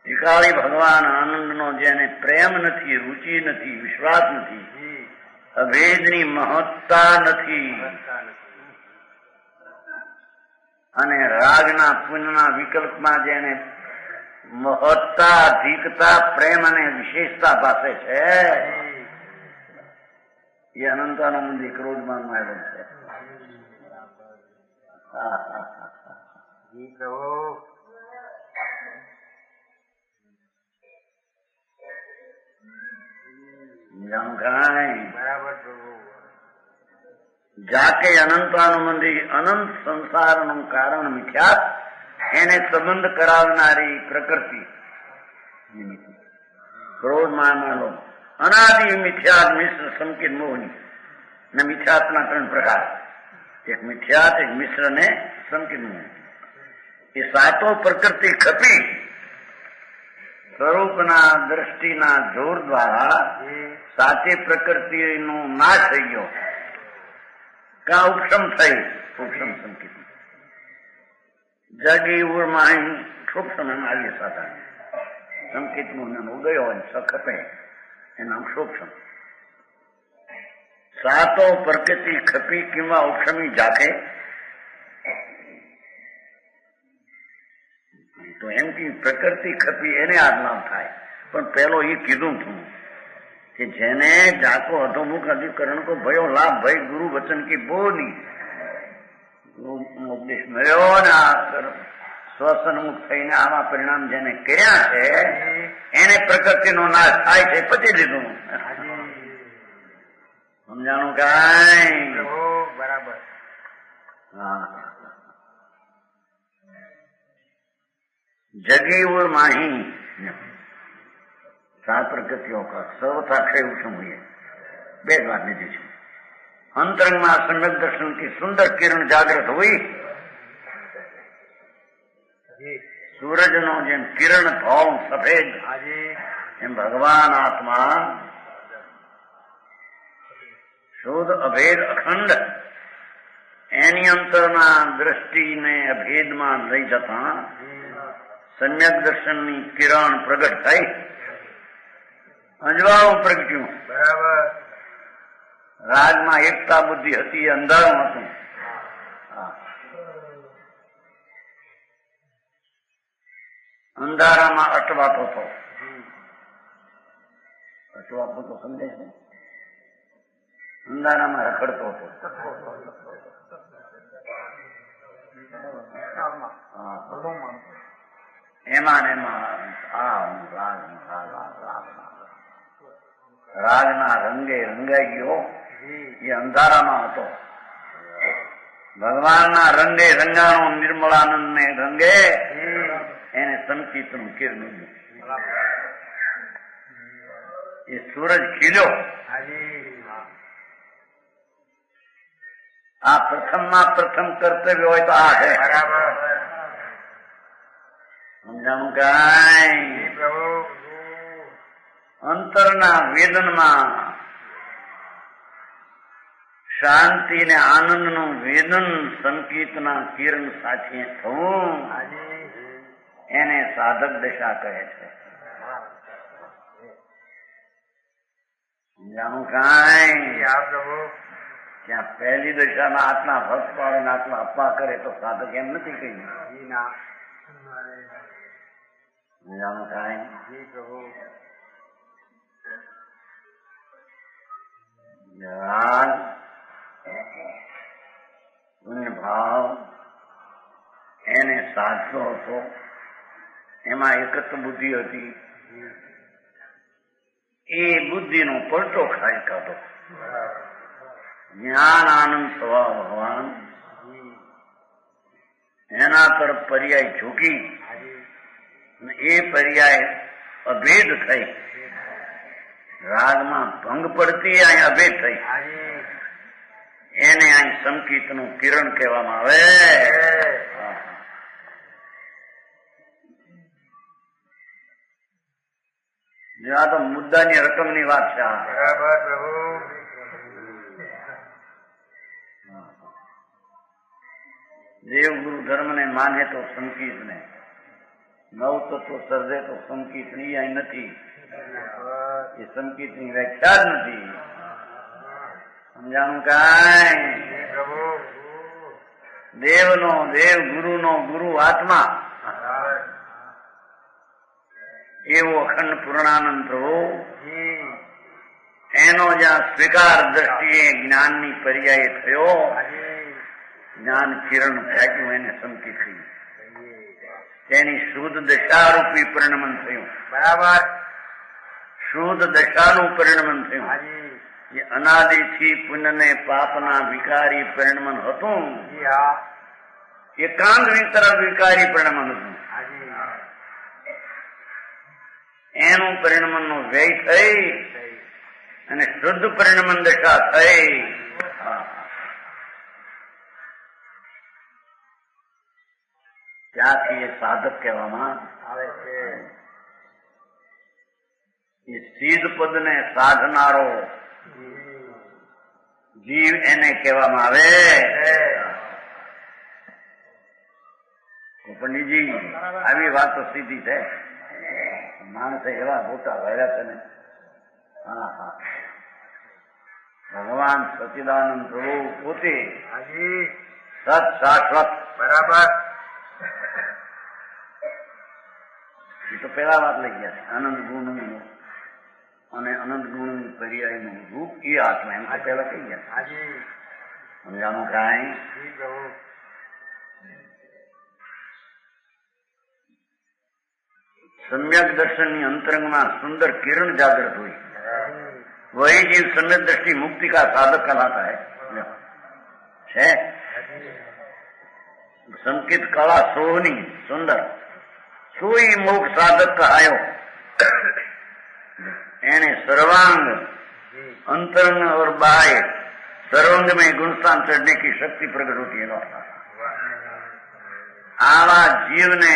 S1: ત્રિકાળી ભગવાન આનંદનો જેને પ્રેમ નથી, રુચિ નથી, વિશ્વાસ નથી, અભેદની મહત્તા નથી અને રાગના પુણ્યના વિકલ્પમાં જેને મહત્તા, અધિકતા, પ્રેમ અને વિશેષતા પાસે છે એ અનંતાનુમંદી ક્રોધમાન માયેલો છે. જાકે અનંતાનુમંદી અનંત સંસારનું કારણ મિથ્યાત એને સંબંધ કરાવનારી પ્રકૃતિ ક્રોધમાન માનો અનાદિ મિથ્યાત મિશ્ર સંકેત મોહની ને મિથ્યાતના ત્રણ પ્રકાર એક મિથ્યાત, એક મિશ્ર ને સંકેત મોહની. એ સાતો પ્રકૃતિ ખપી સ્વરૂપના દ્રષ્ટિના જોર દ્વારા સાચી પ્રકૃતિનો નાશ થઈ ગયો. કા ઉપશમ થઈ ઉપશમ સંકેત જગી ઉર્માઈ ક્ષોભસમ એમ આવીએ સાધારણ સંકેત ઉદય હોય સખપે એનામ ક્ષોભસમ. સાતો પ્રકૃતિ ખપી કિંवा ઉપશમી જાકે તો એમ કે પ્રકૃતિ ખપી એને આ લાભ થાય. પણ પેલો એ કીધું હતું कि જેને જાકો અધોમુખ અધિકરણ को भयो लाभ भय गुरु वचन की बोनी ઉપદેશ મળ્યો ને આ સ્વસન્મુખ થઈને આવા પરિણામ જેને કર્યા છે એને પ્રકૃતિનો નાશ થાય છે. પતી દીધું. સમજાણું કાંઈ?
S2: બરાબર.
S1: હા. जगी और माही सात प्रकृतियों का सर्वथा क्षय उत्तम हुई है. બે વાત લીધી છે. અંતરંગમાં સમ્યક દર્શન की સુંદર કિરણ જાગૃત हुई. સૂરજનો જેમ કિરણ ભાવ સફેદ એમ ભગવાન આત્મા શુદ્ધ અભેદ અખંડ એની અંતરના દ્રષ્ટિને અભેદમાં લઈ જતા સમ્યક દર્શનની કિરણ પ્રગટ થઈ. અંજવાળું પ્રગટ્યું.
S2: બરાબર.
S1: રાજમાં એકતા બુદ્ધિ હતી, અંધારું હતું. અંધારામાં અટવાતો હતો. અટવાતો તો સમજે છે. અંધારામાં રખડતો હતો. એમાં રાજના રંગે રંગાઈ ગયો. એ અંધારામાં હતો. ભગવાનના રંગે રંગાણો નિર્મળાનંદ ને રંગે એને સંકિતનું કિરણ. એ સૂરજ ખીલ્યો. આ પ્રથમમાં પ્રથમ કર્તવ્ય હોય તો આ છે. સમજાણું કાંઈ? અંતરના વેદનમાં શાંતિ ને આનંદ નું વેદન સંકિતના કિરણ સાથે થવું એને સાધક દશા કહે છે. સમજાણું કાંઈ? ત્યાં પહેલી દશામાં આટલા ભક્ત પાડે ને આટલા અપ્પા કરે તો સાધક એમ નથી કહ્યું. સમજાણું કાંઈ? રાગ ભાવ એને સાધતો હતો. એમાં એકત્વ બુદ્ધિ હતી. એ બુદ્ધિનો પલટો ખાઈ કાઢો. જ્ઞાન આનંદ સ્વભાવ ભગવાન એના તરફ પર્યાય ઝૂકી એ પર્યાય અભેદ થઈ. રાગમાં ભંગ પડતી અહીં અભેદ થઈ. એને અહીં સંકિતનું કિરણ કહેવામાં આવે. આ તો મુદ્દાની રકમની વાત છે. દેવગુરુ ધર્મ ને માને તો સંકિત ને, નવ તત્વ સર્જે તો સંકિત ની અહીં નથી. એ સંકિત ની વ્યાખ્યા જ નથી. સમજાણું કાંઈ? દેવનો દેવ, ગુરુનો ગુરુ આત્મા એવો અખંડ પૂર્ણાનંદ પ્રભુ એનો જ્યાં સ્વીકાર દ્રષ્ટિએ જ્ઞાનની પર્યાય થયો, જ્ઞાન કિરણ ફેંક્યું એને સંકિત થયું. તેની શુદ્ધ દશારૂપી પરિણમન થયું. બરાબર. શુદ્ધ દશાનું પરિણમન થયું. એ અનાદિથી પુણ્યને પાપના વિકારી પરિણમન હતું. એકાંત તરફ વિકારી પરિણમન હતું. એનું પરિણમન નો વ્યય થઈ અને શુદ્ધ પરિણમન દશા થઈ. ત્યાંથી એ સાધક કહેવામાં આવે છે. એ સિદ્ધ પદ ને સાધનારો જીવ એને કહેવામાં આવે. પંડિતજી આવી વાત તો સીધી છે. માણસે એવા મોટા વાળ્યા છે ને. હા હા, ભગવાન સચિદાનંદ પ્રભુ પોતે સત શાશ્વત. બરાબર. તો પેલા વાત લઈ ગયા છે. આનંદ ગુણ અને અનંત ગુણ પર્યાયનું રૂપ એ આત્મા એમ તો પેલા કહી ગયા. સમજાનું કાંઈ? સમ્યક દર્શનની અંતરંગમાં સુંદર किरण जागृत हुई. वही जीव सम्यक दृष्टि मुक्ति का साधक कहलाता है. संकेत कला सोहनी सुंदर सोई मोक्ष साधक कहायो. एने सर्वांग अंतरंग और बाह्य सर्वंग में गुणस्थान चढ़ने की शक्ति प्रकट होती है. आवा जीव ने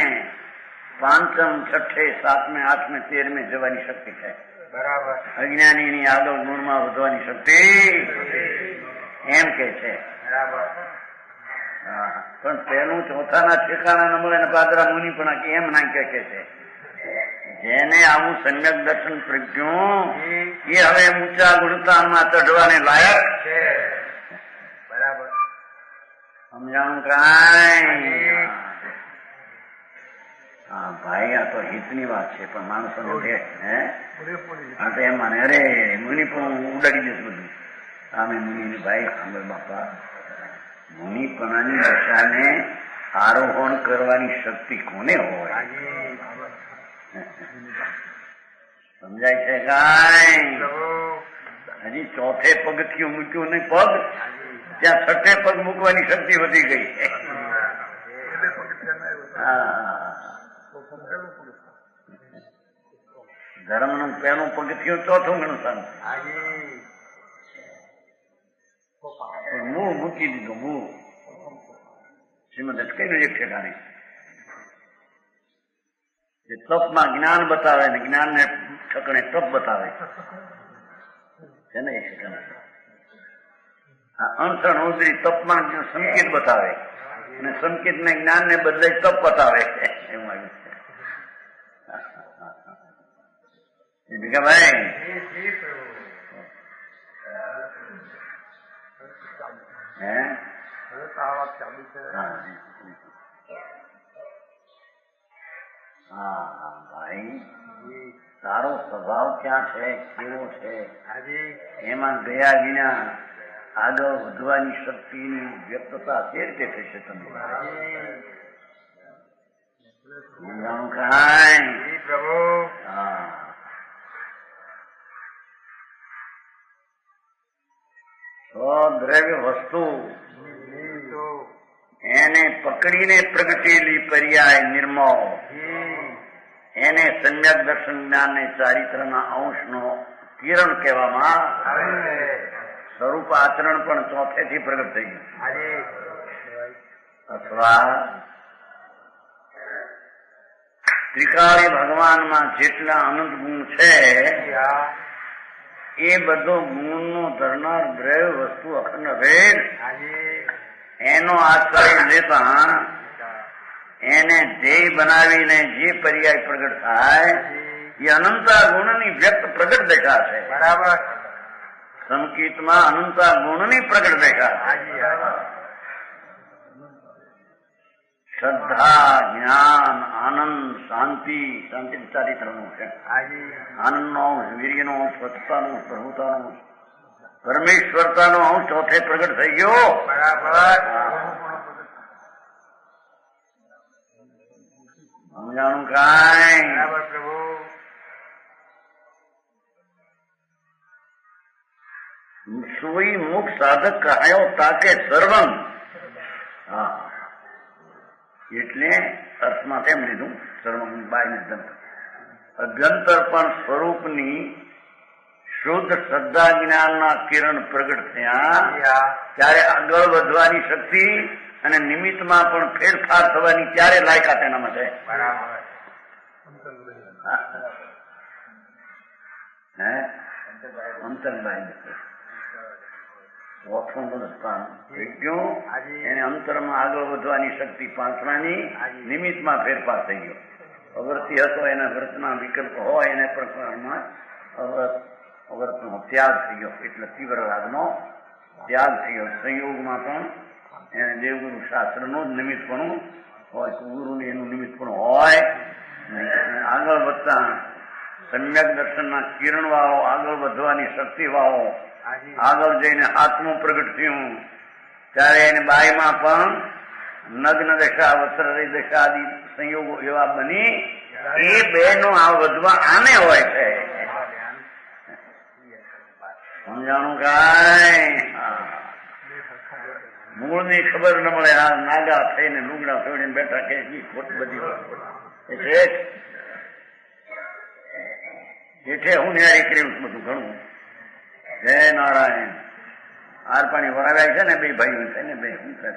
S1: પાંચમ છઠ્ઠે સાતમે આઠમે તેરમે જવાની શક્તિ છે. બરાબર. અજ્ઞાનીની આગળ ગુણમાં વધવાની શક્તિ એમ કે છે. બરાબર. પણ પેલું ચોથાના ઠેકાણા ન મળે ને પાદરા મુનિ પણ એમ ના કે છે. જેને આવું સમ્યક દર્શન પ્રજ્ઞું એ હવે ઊંચા ગુણતામાં ચઢવાને લાયક છે. બરાબર. સમજાણું કાંઈ? હા ભાઈ, આ તો હિતની વાત છે, પણ માણસો હા તો એમ માને અરે મુનિ પણ ઉડાડી દઈશ બધું. આમે મુનિ ભાઈ સાંભળ બાપા, મુનિપણાની દશાને આરોહણ કરવાની શક્તિ કોને હોય? સમજાય છે કાંઈ? હજી ચોથે પગથિયું મૂક્યું નહીં પગ, ત્યાં છઠ્ઠે પગ મૂકવાની શક્તિ વધી ગઈ છે. ધર્મ નું પહેલું પગથિયું ચોથું ગણું મૂળ મૂકી દીધું. મૂળ શ્રીમદ અટકેલું એક ઠેકાણે તપમાં જ્ઞાન બતાવે ને જ્ઞાન ને ઠકણે તપ બતાવે છે ને. એક ઠેકાણે અણસણ ઉદરી તપમાં સંકેત બતાવે અને સંકેત ને જ્ઞાન ને બદલે તપ બતાવે. એવું આવ્યું છે. ભાઈ ભાઈ તારો સ્વભાવ ક્યાં છે, કેવો છે, એમાં ગયા વિના આગળ વધવાની શક્તિની વ્યક્તતા તે રીતે થશે. તમે પ્રભુ દ્રવ્ય વસ્તુ એને પકડીને પ્રગટેલી પર્યાય નિર્મળ એને સમ્યક દર્શન જ્ઞાન ને ચારિત્રના અંશનો કિરણ કહેવામાં સ્વરૂપ આચરણ પણ ચોથેથી પ્રગટ થઈ ગયું. અથવા ત્રિકાળી ભગવાનમાં જેટલા અનંત ગુણ છે એ બધો ગુણનો ધરનાર દ્રવ્ય વસ્તુ અખંડ ભેદ એનો આશ્રય લેતા એને ધ્યેય બનાવીને જે પર્યાય પ્રગટ થાય એ અનંતા ગુણની વ્યક્ત પ્રગટ દેખા છે. બરાબર. સંકેતમાં અનંતા ગુણની પ્રગટ દેખા. શ્રદ્ધા, જ્ઞાન, આનંદ, શાંતિ, શાંતિ ચારિત્રનું છે. આનંદનો અંશ, વીર્યનો અંશ, સ્વચ્છતાનો અંશ, પ્રભુતાનો અંશ, પરમેશ્વરતાનો અંશ ચોથે પ્રગટ થઈ ગયો. બરાબર. સમજાણું કાંઈ? બરાબર પ્રભુ. સોઈ મુખ સાધક કહાયો તાકે સર્વમ. હા એટલે અર્થમાં તેમ લીધું સર્વમ બાય અભ્યંતર પણ સ્વરૂપની શુદ્ધ શ્રદ્ધા જ્ઞાનના કિરણ પ્રગટ થયા ત્યારે આગળ વધવાની શક્તિ અને નિમિત્તમાં પણ ફેરફાર થવાની ત્યારે લાયકાત એનામાં છે. અંતરબાય એને અંતરમાં આગળ વધવાની શક્તિ પાંચમાની નિમિત્તમાં ફેરફાર થઈ ગયો. અવર્તી હતો એના વ્રતના વિકલ્પ હોય એને પણ અવર્તનો ત્યાગ થઈ ગયો. એટલે તીવ્ર રાગનો ત્યાગ થઈ ગયો. સંયોગમાં પણ એને દેવગુરુ શાસ્ત્રનું જ નિમિત્તપણું હોય, ગુરુનું એનું નિમિત્તપણું હોય આગળ વધતા સમ્યક દર્શનના કિરણ વાળો આગળ વધવાની શક્તિ વાળો આગળ જઈને આત્મું પ્રગટ થયું ત્યારે એને બાઈમાં પણ નગ્ન દશા વસ્ત્રરી દશા આદિ સંયોગો એવા બની એ બે નો આ વધવા આને હોય છે. સમજાણું કાંઈ મૂળની ખબર ન મળે. આ નાગા થઈને લુગડા છોડીને બેઠા કે ખોટ બધી જેઠે હું ન્યારી કર્યું બધું ઘણું. જય નારાયણ. હાર પાણી વરાવ્યા છે ને બે ભાઈઓ છે ને બે શું કરે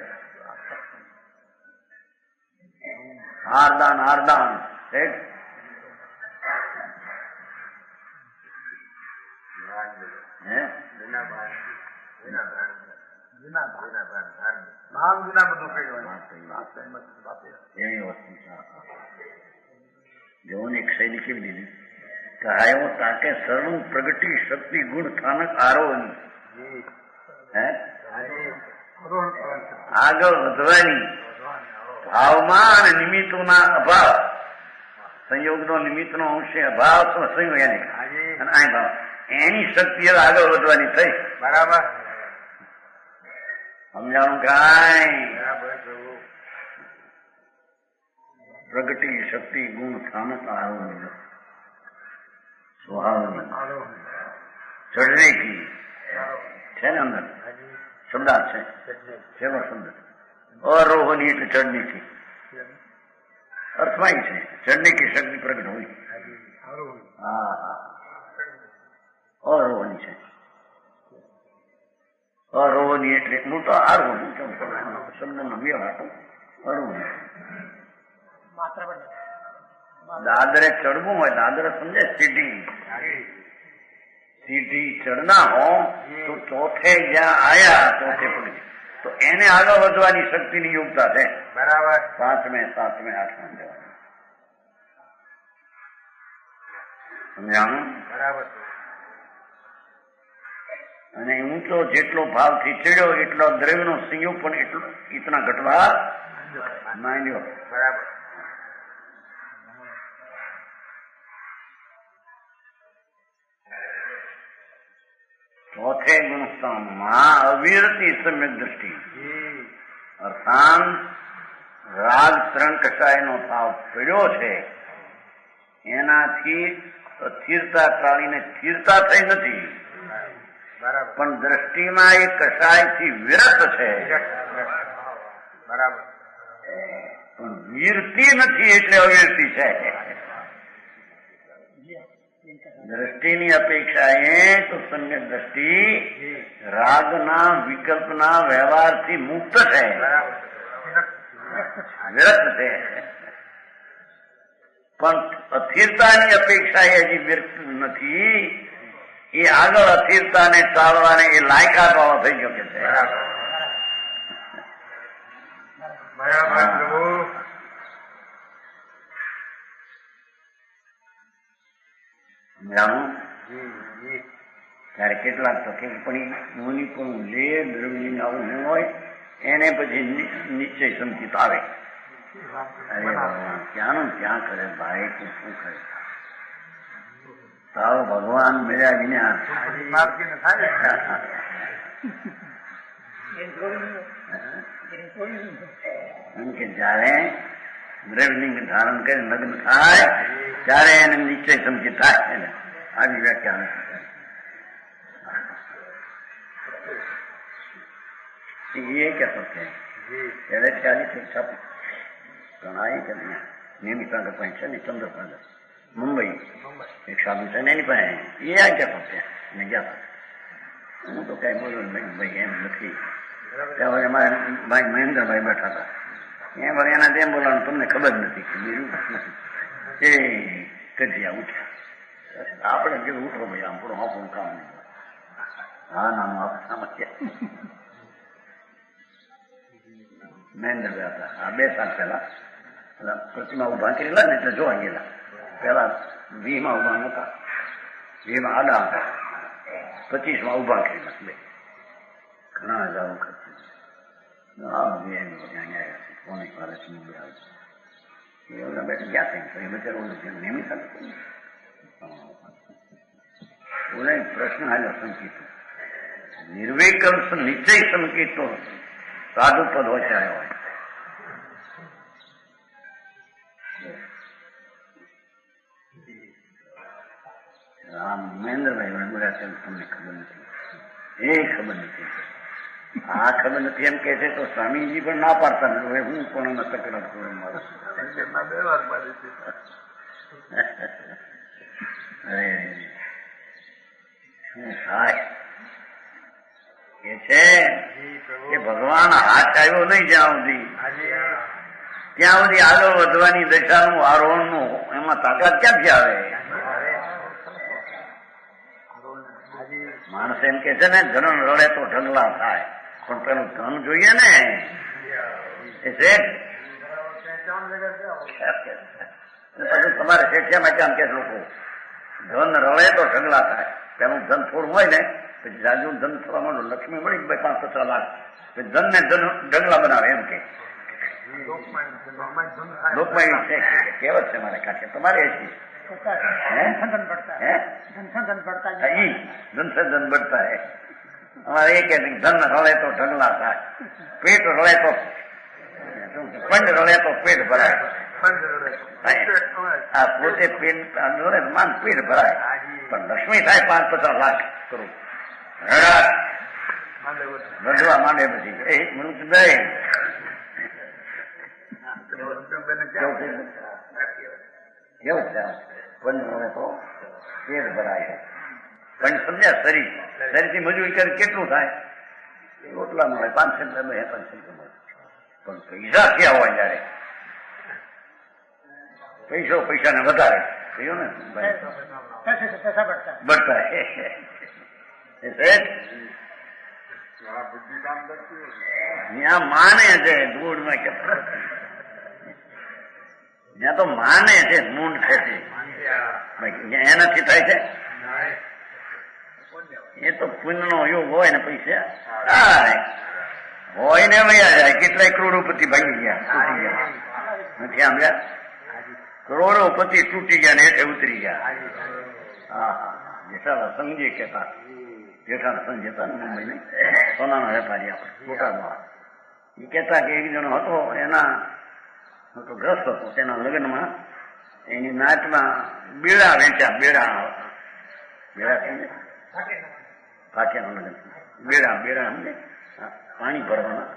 S1: હારદાન હારદાન જેઓને એક શૈલી કેવી દીધી કહાયો તાકે સર્વ પ્રગટી શક્તિ ગુણ સ્થાનક આરોહની આગળ વધવાની ભાવમાં અને નિમિત્તોના અભાવ સંયોગનો નિમિત્તનો અંશે અભાવ સંયોગ એની અને આ ભાવ એની શક્તિ આગળ વધવાની થઈ.
S2: બરાબર
S1: સમજાણું કાંઈ? પ્રગટી શક્તિ ગુણ સ્થાનક આરોહની સ્વભાવની ચડને કી છે ને અંદર શબ્દાર્થ છે સેવો શબ્દ અરોહની એટલે ચડની કી અર્થમાં છે ચડની કી શક્તિ પ્રગટ હોય. હા અરોહની છે અરોહની એટલે હું તો આરોહની શબ્દનો વ્યવહાર અરોહની દાદરે ચડવું હોય દાદરે સમજે સીધી સીધી ચડના હો તો ચોથે જ્યાં આયા ચોથે પડી તો એને આગળ વધવાની શક્તિની યોગતા છે.
S2: બરાબર
S1: પાંચમે સાતમે આઠમે જવાનું સમજાણું?
S2: બરાબર.
S1: અને ઊંચો જેટલો ભાવથી ચડ્યો એટલો દ્રવ્યનો સંયોગ પણ એટલો ઇતના ઘટવા માંડ્યો.
S2: બરાબર
S1: चौथे गुणस्थाનમાં અવિરતી સમ્યક દ્રષ્ટિ અર્થાત રાગ ત્રણ કસાયનો ભાવ પડ્યો છે એનાથી સ્થિરતા ટાળીને સ્થિરતા થઈ નથી પણ દ્રષ્ટિમાં એ કસાયથી વિરત છે.
S2: બરાબર
S1: પણ વીરતી નથી એટલે અવિરતી છે. દ્રષ્ટિની અપેક્ષાએ તો સમ્યક દ્રષ્ટિ રાગના વિકલ્પના વ્યવહારથી મુક્ત છે વિરત છે પણ અસ્થિરતાની અપેક્ષાએ હજી વિરત નથી. એ આગળ અસ્થિરતાને ટાળવાને એ લાયકાત વાળો થઈ ગયો કે છે. જાણું ત્યારે કેટલાક તો કે પણ મુનિ પણ જે દ્રવ્ય આવું ન હોય એને પછી નિશ્ચય સંકિત આવે. અરે ક્યાંનું ક્યાં કરે ભાઈ તું શું કરે તારો ભગવાન મળ્યા વિના એમ કે જયારે દ્રવ્યલિંગ ધારણ કરી લગ્ન થાય ત્યારે એને નિશ્ચય સંકિત થાય ને આવી વ્યાખ્યા ये क्या सकते हैं पहले 40 प्रणाई करना नियमित पैसे नहीं चंद्रपाल मुंबई एक साधु से नहीं पाए ये आ क्या सकते हैं मैं क्या था હું તો કઈ બોલું ભાઈ એમ નથી ત્યાં અમારે ભાઈ મહેન્દ્રભાઈ બેઠા હતા એમ વળી એના તેમ બોલવાનું તમને ખબર નથી કે બીજું એ કજિયા ઉઠ્યા આપણે કીધું ઉઠો ભાઈ આમ પૂરું આપણું કામ નહીં. હા નાનું આપણે સમસ્યા મહેન્દ્રભાઈ હતા. આ 2 સાલ પહેલા પ્રતિમા ઉભા કરેલા ને એટલે જોવા ગયેલા. પેલા 20માં ઉભા નતા 20માં આડા હતા 25માં ઉભા કરેલા બે ઘણા હજારો ખર્ચ કોને વર્ષ એવડા બેઠા ગયા થાય તો એ બચારો નિયમિત બોલે પ્રશ્ન હાલ્યો સંકેત નિર્વિકલ્પ નિશ્ચય સંકેતો સાધુ પદ હોય હોય રામ મહેન્દ્રભાઈ બોલ્યા છે તમને ખબર નથી એ ખબર નથી આ ખબર નથી એમ કે છે તો સ્વામીજી પણ ના પાડતા નથી હું કોણ તકરાર કરું મારું શું થાય એ છે કે ભગવાન હાથ આવ્યો નહીં જ્યાં સુધી ત્યાં સુધી આગળ વધવાની દશાનું આરોહણનું એમાં તાકાત ક્યાંથી આવે? માણસ એમ કે છે ને ધન રડે તો ઢગલા થાય પણ પેલું ધન જોઈએ ને એ શેઠ પછી તમારે શેઠિયા માટે આમ કે લોકો ધન રડે તો ઢગલા થાય પેલું ધન થોડું હોય ને પછી રાજુ ધન થવા માંડો લક્ષ્મી મળી 5-50 લાખ ધન ને ધન ઢગલા બનાવે એમ કે લોકમાં છે કહેવત છે મારે કાંઠે તમારે संसाधन बढ़ता है हमारे एक धन रड़े तो ढगला था पेट रड़े तो पंड रड़े तो पेट भराय पोते पेट रड़े मान पेट भराय पर लक्ष्मी थाय 5-50 लाख करोड़ रड़वा मांडे પછી મનુષ્યભાઈ કેવું છે પંચ મળે તો પેટ ભરાય પંચ સમજ્યા શરીરથી મજૂરી કરી કેટલું થાય રોટલા મળે 500 મળે 500 મળે પણ પૈસા ક્યાં હોય જયારે પૈસાને વધારે કહ્યું ને બઢતા ત્યાં માને છે ધૂળમાં કે ત્યાં તો માને છે મૂંડ છે એનાથી થાય છે એ તો પુણ્યનો યોગ હોય ને પૈસા હોય ને વયા જાય કેટલાય કરોડોપતિ ભાગી ગયા નથી સાંભળ્યા કરોડોપતિ તૂટી ગયા ને એટલે ઉતરી ગયા હા જેઠાલા સંઘજી કહેતા જેઠાલા સંઘ હતા ને મુંબઈ સોનાના વેપારી આપણે મોટામાં એ કહેતા કે એક જણો હતો એના તો ગ્રસ્ત હતો તેના લગ્નમાં એની નાચમાં બેડા વેચ્યા બેડા ફાક્યાનું લગ્ન બેડા સમજે પાણી ભરવાના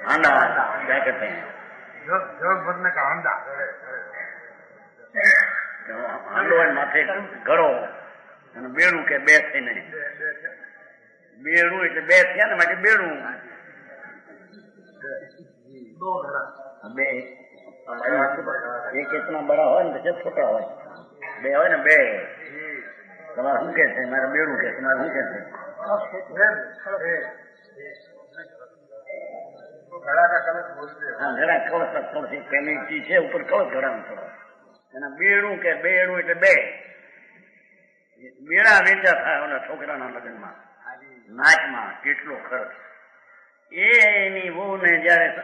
S1: હાંડા ક્યાં કહેતા હાંડો હોય માથે ઘડો અને બેડું કે બે થઈને બેડું એટલે બે થયા ને માટે બેડું બે એક એટલા બડા હોય ને પછી છોટા હોય બે હોય ને બે તમારે શું કે છે મારે બેડું કે તમારે શું કે છે ઘડા કળશ પેલી ચીજ છે ઉપર કળશ ઘડાનું થોડો એના બેડું કે બેડું એટલે બે બેડા વેચા થાય ઓલા છોકરાના લગ્નમાં નાચમાં કેટલો ખર્ચ એની વહુ ને જયારે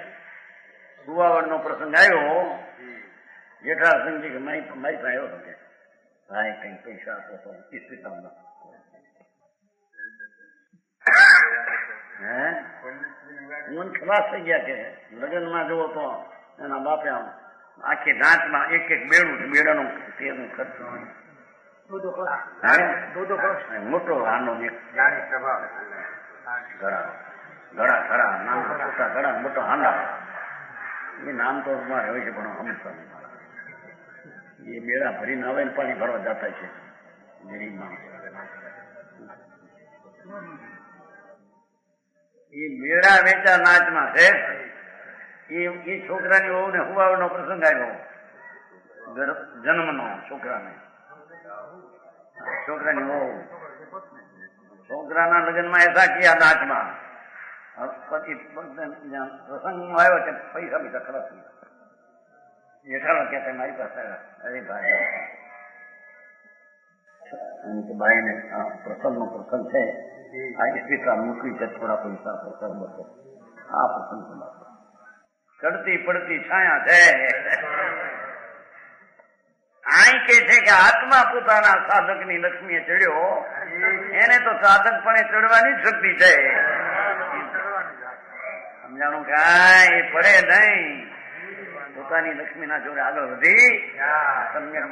S1: સુવાવડ નો પ્રસંગ આવ્યો જેઠા સંઘજી કે મારી પાસે આવ્યો હતો કે ભાઈ કઈ પૈસા આપો તો ઇસ્પિતાલમાં મન ખલાસ થઈ ગયા કે લગ્નમાં જુઓ તો એના બાપે આમ આખી ઢાંચમાં એક બેડું બેડાનું તેનું ખર્ચ મોટો આનો ઘડા ખરા નાના મોટા ઘડા મોટો હાંડા એ નામ તો મારે હોય છે પણ અમૃતસર એ બેડા ભરીને આવે ને પાણી ભરવા જતા છે ગરીબમાં એ બેડા વેચા નાચમાં છે એ છોકરાની વહુ ને હુવાવનો પ્રસંગ આવ્યો જન્મનો છોકરાની વહુ છોકરાના લગ્નમાં એસા કિયા નાચમાં પછી પ્રસંગ આવ્યો કે પૈસા બીજા ખરાબ જેઠાલો કે મારી પાસે અરે ભાઈ ને પ્રસંગ નો પ્રસંગ છે આ ઇસ્પિતા મૂકવી છે થોડા પૈસા પ્રસંગ બસો આ પ્રસંગ ચડતી પડતી છાયા છે અહીં કે છે કે આત્મા પોતાના સાધકની લક્ષ્મીએ ચડ્યો, એને તો સાધકપણે ચડવાની જ શક્તિ છે. સમજાણું કાંઈ પડે નહીં. પોતાની લક્ષ્મીના જોડે આગળ વધી સમ્યક